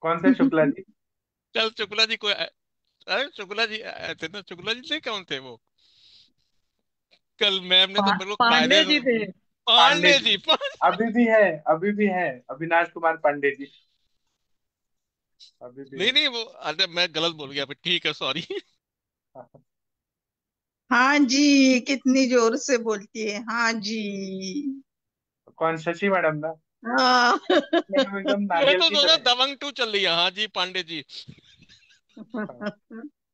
कौन से शुक्ला जी? कल शुक्ला जी को अरे शुक्ला जी थे ना, शुक्ला जी थे, कौन थे वो? कल मैम ने तो बिल्कुल कायदे पांडे से। जी थे। पांडे पांडे जी। जी, अभी भी है, अभी भी है, अविनाश कुमार पांडे जी, अभी भी नहीं है। नहीं वो, अरे मैं गलत बोल गया, ठीक है, सॉरी। हाँ जी, कितनी जोर से बोलती है, हाँ जी। कौन, शशि मैडम ना? हाँ। मैडम एकदम मैं नारियल तो की सोचा तरह है। दबंग 2 चल रही है, हाँ जी पांडे जी। हाँ।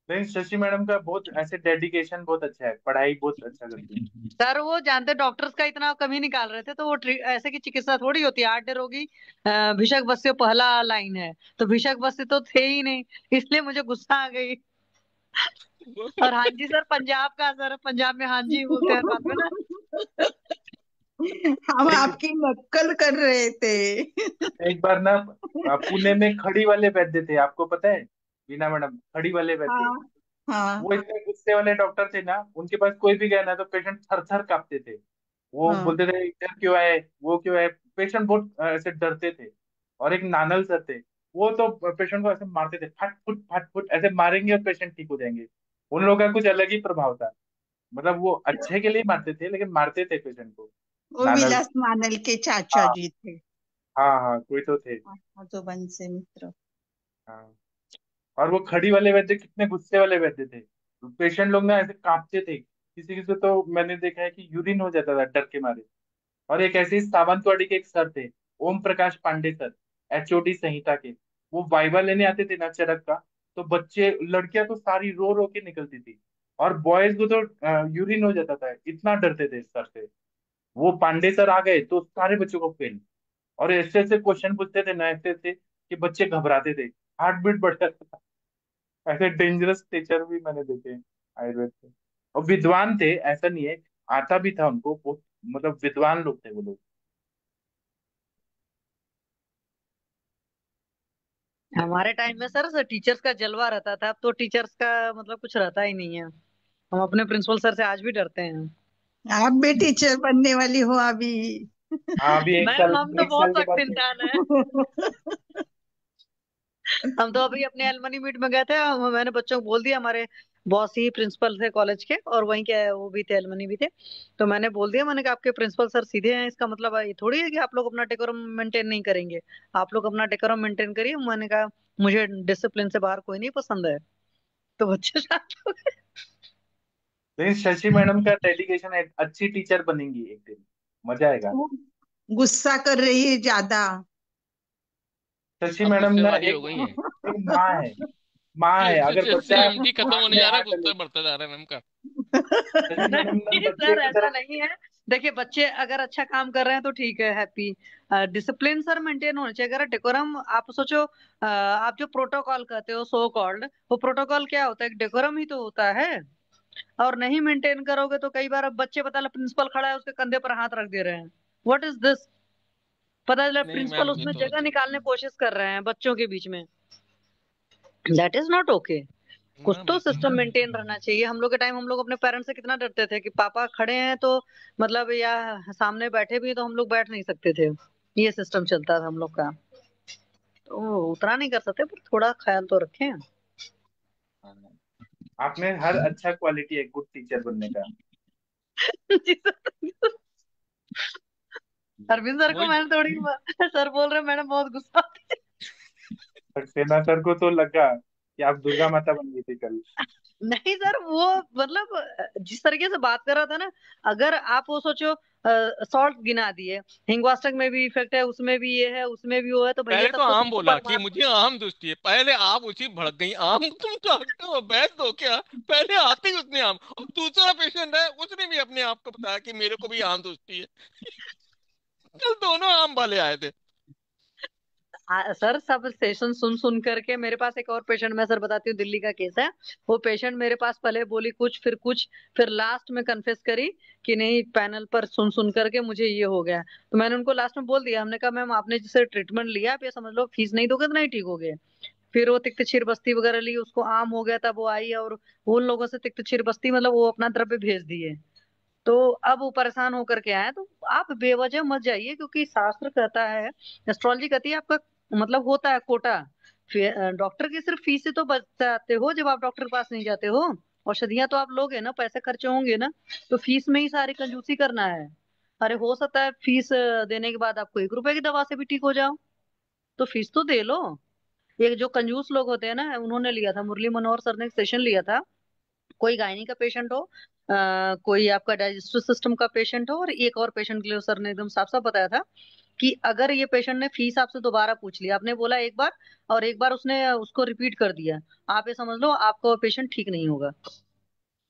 लेकिन शशि मैडम का बहुत ऐसे डेडिकेशन बहुत अच्छा है, पढ़ाई बहुत अच्छा करती है। सर वो जानते डॉक्टर्स का इतना कमी निकाल रहे थे, तो वो ऐसे की चिकित्सा थोड़ी होती है। 8 रोगी भिषक बस्य पहला लाइन है, तो भिषक बस्य तो थे ही नहीं, इसलिए मुझे गुस्सा आ गई। और हाँ जी सर, पंजाब का सर, पंजाब में हाँ जी बोलते हैं हर बात में ना। हम एक आपकी नक्कल कर रहे थे। एक बार ना, पुणे में खड़ी वाले वैद्य थे, आपको पता है? बीना मैडम, खड़ी वाले वैद्य। हाँ हाँ वो इतने गुस्से वाले डॉक्टर थे ना, उनके पास कोई भी गया ना तो पेशेंट थर थर कांपते थे। वो हाँ बोलते थे इधर क्यों आए, वो क्यों आए। पेशेंट बहुत ऐसे डरते थे। और एक नानल सर थे, वो तो पेशेंट को ऐसे मारते थे, फट फुट ऐसे मारेंगे और पेशेंट ठीक हो जाएंगे। उन लोगों का कुछ अलग ही प्रभाव था। मतलब वो अच्छे के लिए मारते थे, लेकिन मारते थे पेशेंट को। वो नाना। विलास मानल के चाचा हाँ जी थे, हाँ हाँ, कोई तो थे। आजोबन से मित्र। हाँ। और वो खड़ी वाले वैद्य कितने गुस्से वाले वैद्य थे। पेशेंट लोग ना ऐसे कांपते थे, किसी किसी तो मैंने देखा है कि यूरिन हो जाता था डर के मारे। और एक ऐसे ही सावंतवाड़ी के एक सर थे, ओम प्रकाश पांडे सर, एचओडी संहिता के। वो वाइवा लेने आते थे ना चरक का, तो बच्चे लड़कियां तो सारी रो रो के निकलती थी, और बॉयज को तो यूरिन हो जाता था, इतना डरते थे इस सर से। वो पांडे सर आ गए तो सारे बच्चों को फेल। और ऐसे ऐसे क्वेश्चन पूछते थे ना, ऐसे ऐसे कि बच्चे घबराते थे, हार्ट बीट बढ़ जाता था। ऐसे डेंजरस टीचर भी मैंने देखे हैं आयुर्वेद के। और विद्वान थे, ऐसा नहीं है, आता भी था उनको बहुत, मतलब विद्वान लोग थे वो लोग। हमारे टाइम में सर टीचर्स का जलवा रहता था, अब तो टीचर्स का मतलब कुछ रहता ही नहीं है। हम अपने प्रिंसिपल सर से आज भी डरते हैं। आप भी टीचर बनने वाली हो अभी? हाँ, अभी मैम हम तो एक साल बहुत के सख्त बाद इंसान है। हम तो अभी अपने एलुमनी मीट में गए थे, मैंने बच्चों को बोल दिया, हमारे बॉस ही प्रिंसिपल थे कॉलेज के, और वहीं के वो भी थे, एलुमनी भी थे। तो मैंने बोल दिया, मैंने कहा आपके प्रिंसिपल सर सीधे हैं, इसका मतलब ये थोड़ी है कि आप लोग अपना डेकोरम मेंटेन नहीं करेंगे। आप लोग अपना डेकोरम मेंटेन करिए। मैंने कहा मुझे डिसिप्लिन से बाहर कोई नहीं पसंद है। तो बच्चे शांत हो गए। लेकिन शशि मैडम का डेडिकेशन है, अच्छी टीचर बनेंगी एक दिन, मजा आएगा। वो गुस्सा कर रही है ज्यादा। शशि अब मैडम गुस्से ना वाली हो एक गई है। एक माँ है। माँ है, जैसे अगर जैसे बच्चा एमडी खत्म आँख होने में जा रहा है, आँख डाले। गुस्सा बढ़ता जा रहा है मैम का। शशि मैडम ना नहीं बच्चे सर, की ऐसा तरफ। नहीं है। देखिए बच्चे अगर अच्छा काम कर रहे हैं तो ठीक है, हैप्पी। डिसिप्लिन सर मेंटेन होना चाहिए। अगर डेकोरम आप सोचो, आप जो प्रोटोकॉल कहते हो सो कॉल्ड, वो प्रोटोकॉल क्या होता है? डेकोरम ही तो होता है। और नहीं मेंटेन करोगे तो कई बार अब बच्चे, पता लगा प्रिंसिपल खड़ा है उसके कंधे पर हाथ रख दे रहे हैं। What is this? पता चला नहीं प्रिंसिपल मैम, ये उसमें तो जगह निकालने की कोशिश कर रहे हैं बच्चों के बीच में। That is not okay. कुछ मैम तो ये तो सिस्टम मेंटेन रहना चाहिए। हम लोग के टाइम हम लोग अपने पेरेंट्स से कितना डरते थे कि पापा खड़े हैं तो मतलब, या सामने बैठे भी हैं तो हम लोग बैठ नहीं सकते थे। ये सिस्टम चलता था हम लोग का। तो उतना नहीं कर सकते, पर थोड़ा ख्याल तो रखें। आप में हर अच्छा क्वालिटी है गुड टीचर बनने का। जी सर। अरविंद सर को वही। मैंने थोड़ी सर बोल रहे हैं, मैडम बहुत गुस्सा आती है। सक्सेना सर को तो लगा कि आप दुर्गा माता बन गई थी कल। नहीं सर, वो मतलब जिस तरीके से बात कर रहा था ना, अगर आप वो सोचो, सॉल्ट गिना दिए, हिंगवास्तक में भी इफेक्ट है, उसमें भी ये है, उसमें भी वो है, तो भैया पहले तब तो तो आम सबको बोला कि परमात्मा। मुझे आम दोस्ती है, पहले आप उसी भड़क गई आम, तुम डॉक्टर हो बैठ दो क्या? पहले आते ही उसने आम, और दूसरा पेशेंट है उसने भी अपने आप को बताया कि मेरे को भी आम दोस्ती है। कल दोनों आम वाले आए थे। सर सब सेशन सुन सुन करके मेरे पास एक और पेशेंट, मैं सर बताती हूँ, दिल्ली का केस है। वो पेशेंट मेरे पास पहले बोली कुछ, फिर लास्ट में कन्फेस करी कि नहीं, पैनल पर सुन सुन करके मुझे ये हो गया। तो मैंने उनको लास्ट में बोल दिया, हमने कहा मैम आपने जिससे ट्रीटमेंट लिया, आप ये समझ लो फीस नहीं दोगे तो नहीं ठीक हो गए। फिर वो तिक्त क्षीर बस्ती वगैरह ली, उसको आम हो गया, तब वो आई और उन लोगों से तिक्त क्षीर बस्ती मतलब वो अपना द्रव्य भेज दिए। तो अब वो परेशान होकर के आए। तो आप बेवजह मत जाइए, क्योंकि शास्त्र कहता है, एस्ट्रोलॉजी कहती है आपका मतलब होता है कोटा। डॉक्टर की सिर्फ फीस से तो बच जाते हो जब आप डॉक्टर के पास नहीं जाते हो। औषधियां तो आप लोगे ना, पैसे खर्चे होंगे ना, तो फीस में ही सारी कंजूसी करना है। अरे हो सकता है फीस देने के बाद आपको 1 रुपए की दवा से भी ठीक हो जाओ, तो फीस तो दे लो। ये जो कंजूस लोग होते हैं ना, उन्होंने लिया था, मुरली मनोहर सर ने एक सेशन लिया था। कोई गायनी का पेशेंट हो, कोई आपका डाइजेस्टिव सिस्टम का पेशेंट हो, और एक और पेशेंट के लिए सर ने एकदम साफ साफ बताया था कि अगर ये पेशेंट ने फीस आपसे दोबारा पूछ लिया, आपने बोला एक बार और एक बार उसने उसको रिपीट कर दिया, आप ये समझ लो आपका पेशेंट ठीक नहीं होगा,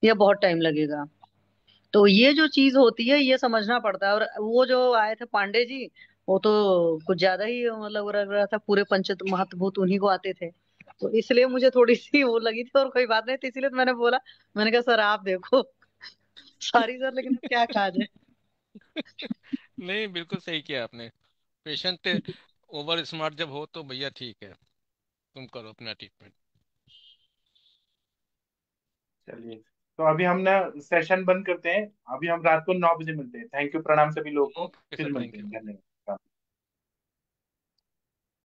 या बहुत टाइम लगेगा। तो ये जो चीज होती है ये समझना पड़ता है। और वो जो आए थे पांडे जी, वो तो कुछ ज्यादा ही मतलब लग रहा था, पूरे पंच महाभूत उन्हीं को आते थे। तो इसलिए मुझे थोड़ी सी वो लगी थी, और कोई बात नहीं थी, इसलिए तो मैंने बोला, मैंने कहा सर आप देखो। सॉरी सर, लेकिन अब क्या कहा जाए। नहीं, बिल्कुल सही किया आपने। पेशेंट ओवर स्मार्ट जब हो तो भैया ठीक है, तुम करो अपना ट्रीटमेंट। चलिए, तो अभी हम ना सेशन बंद करते हैं। अभी हम रात को 9 बजे मिलते हैं। थैंक यू, प्रणाम सभी लोगों को। ओके फिर सर, मिलते थैंक हैं, यू। धन्यवाद।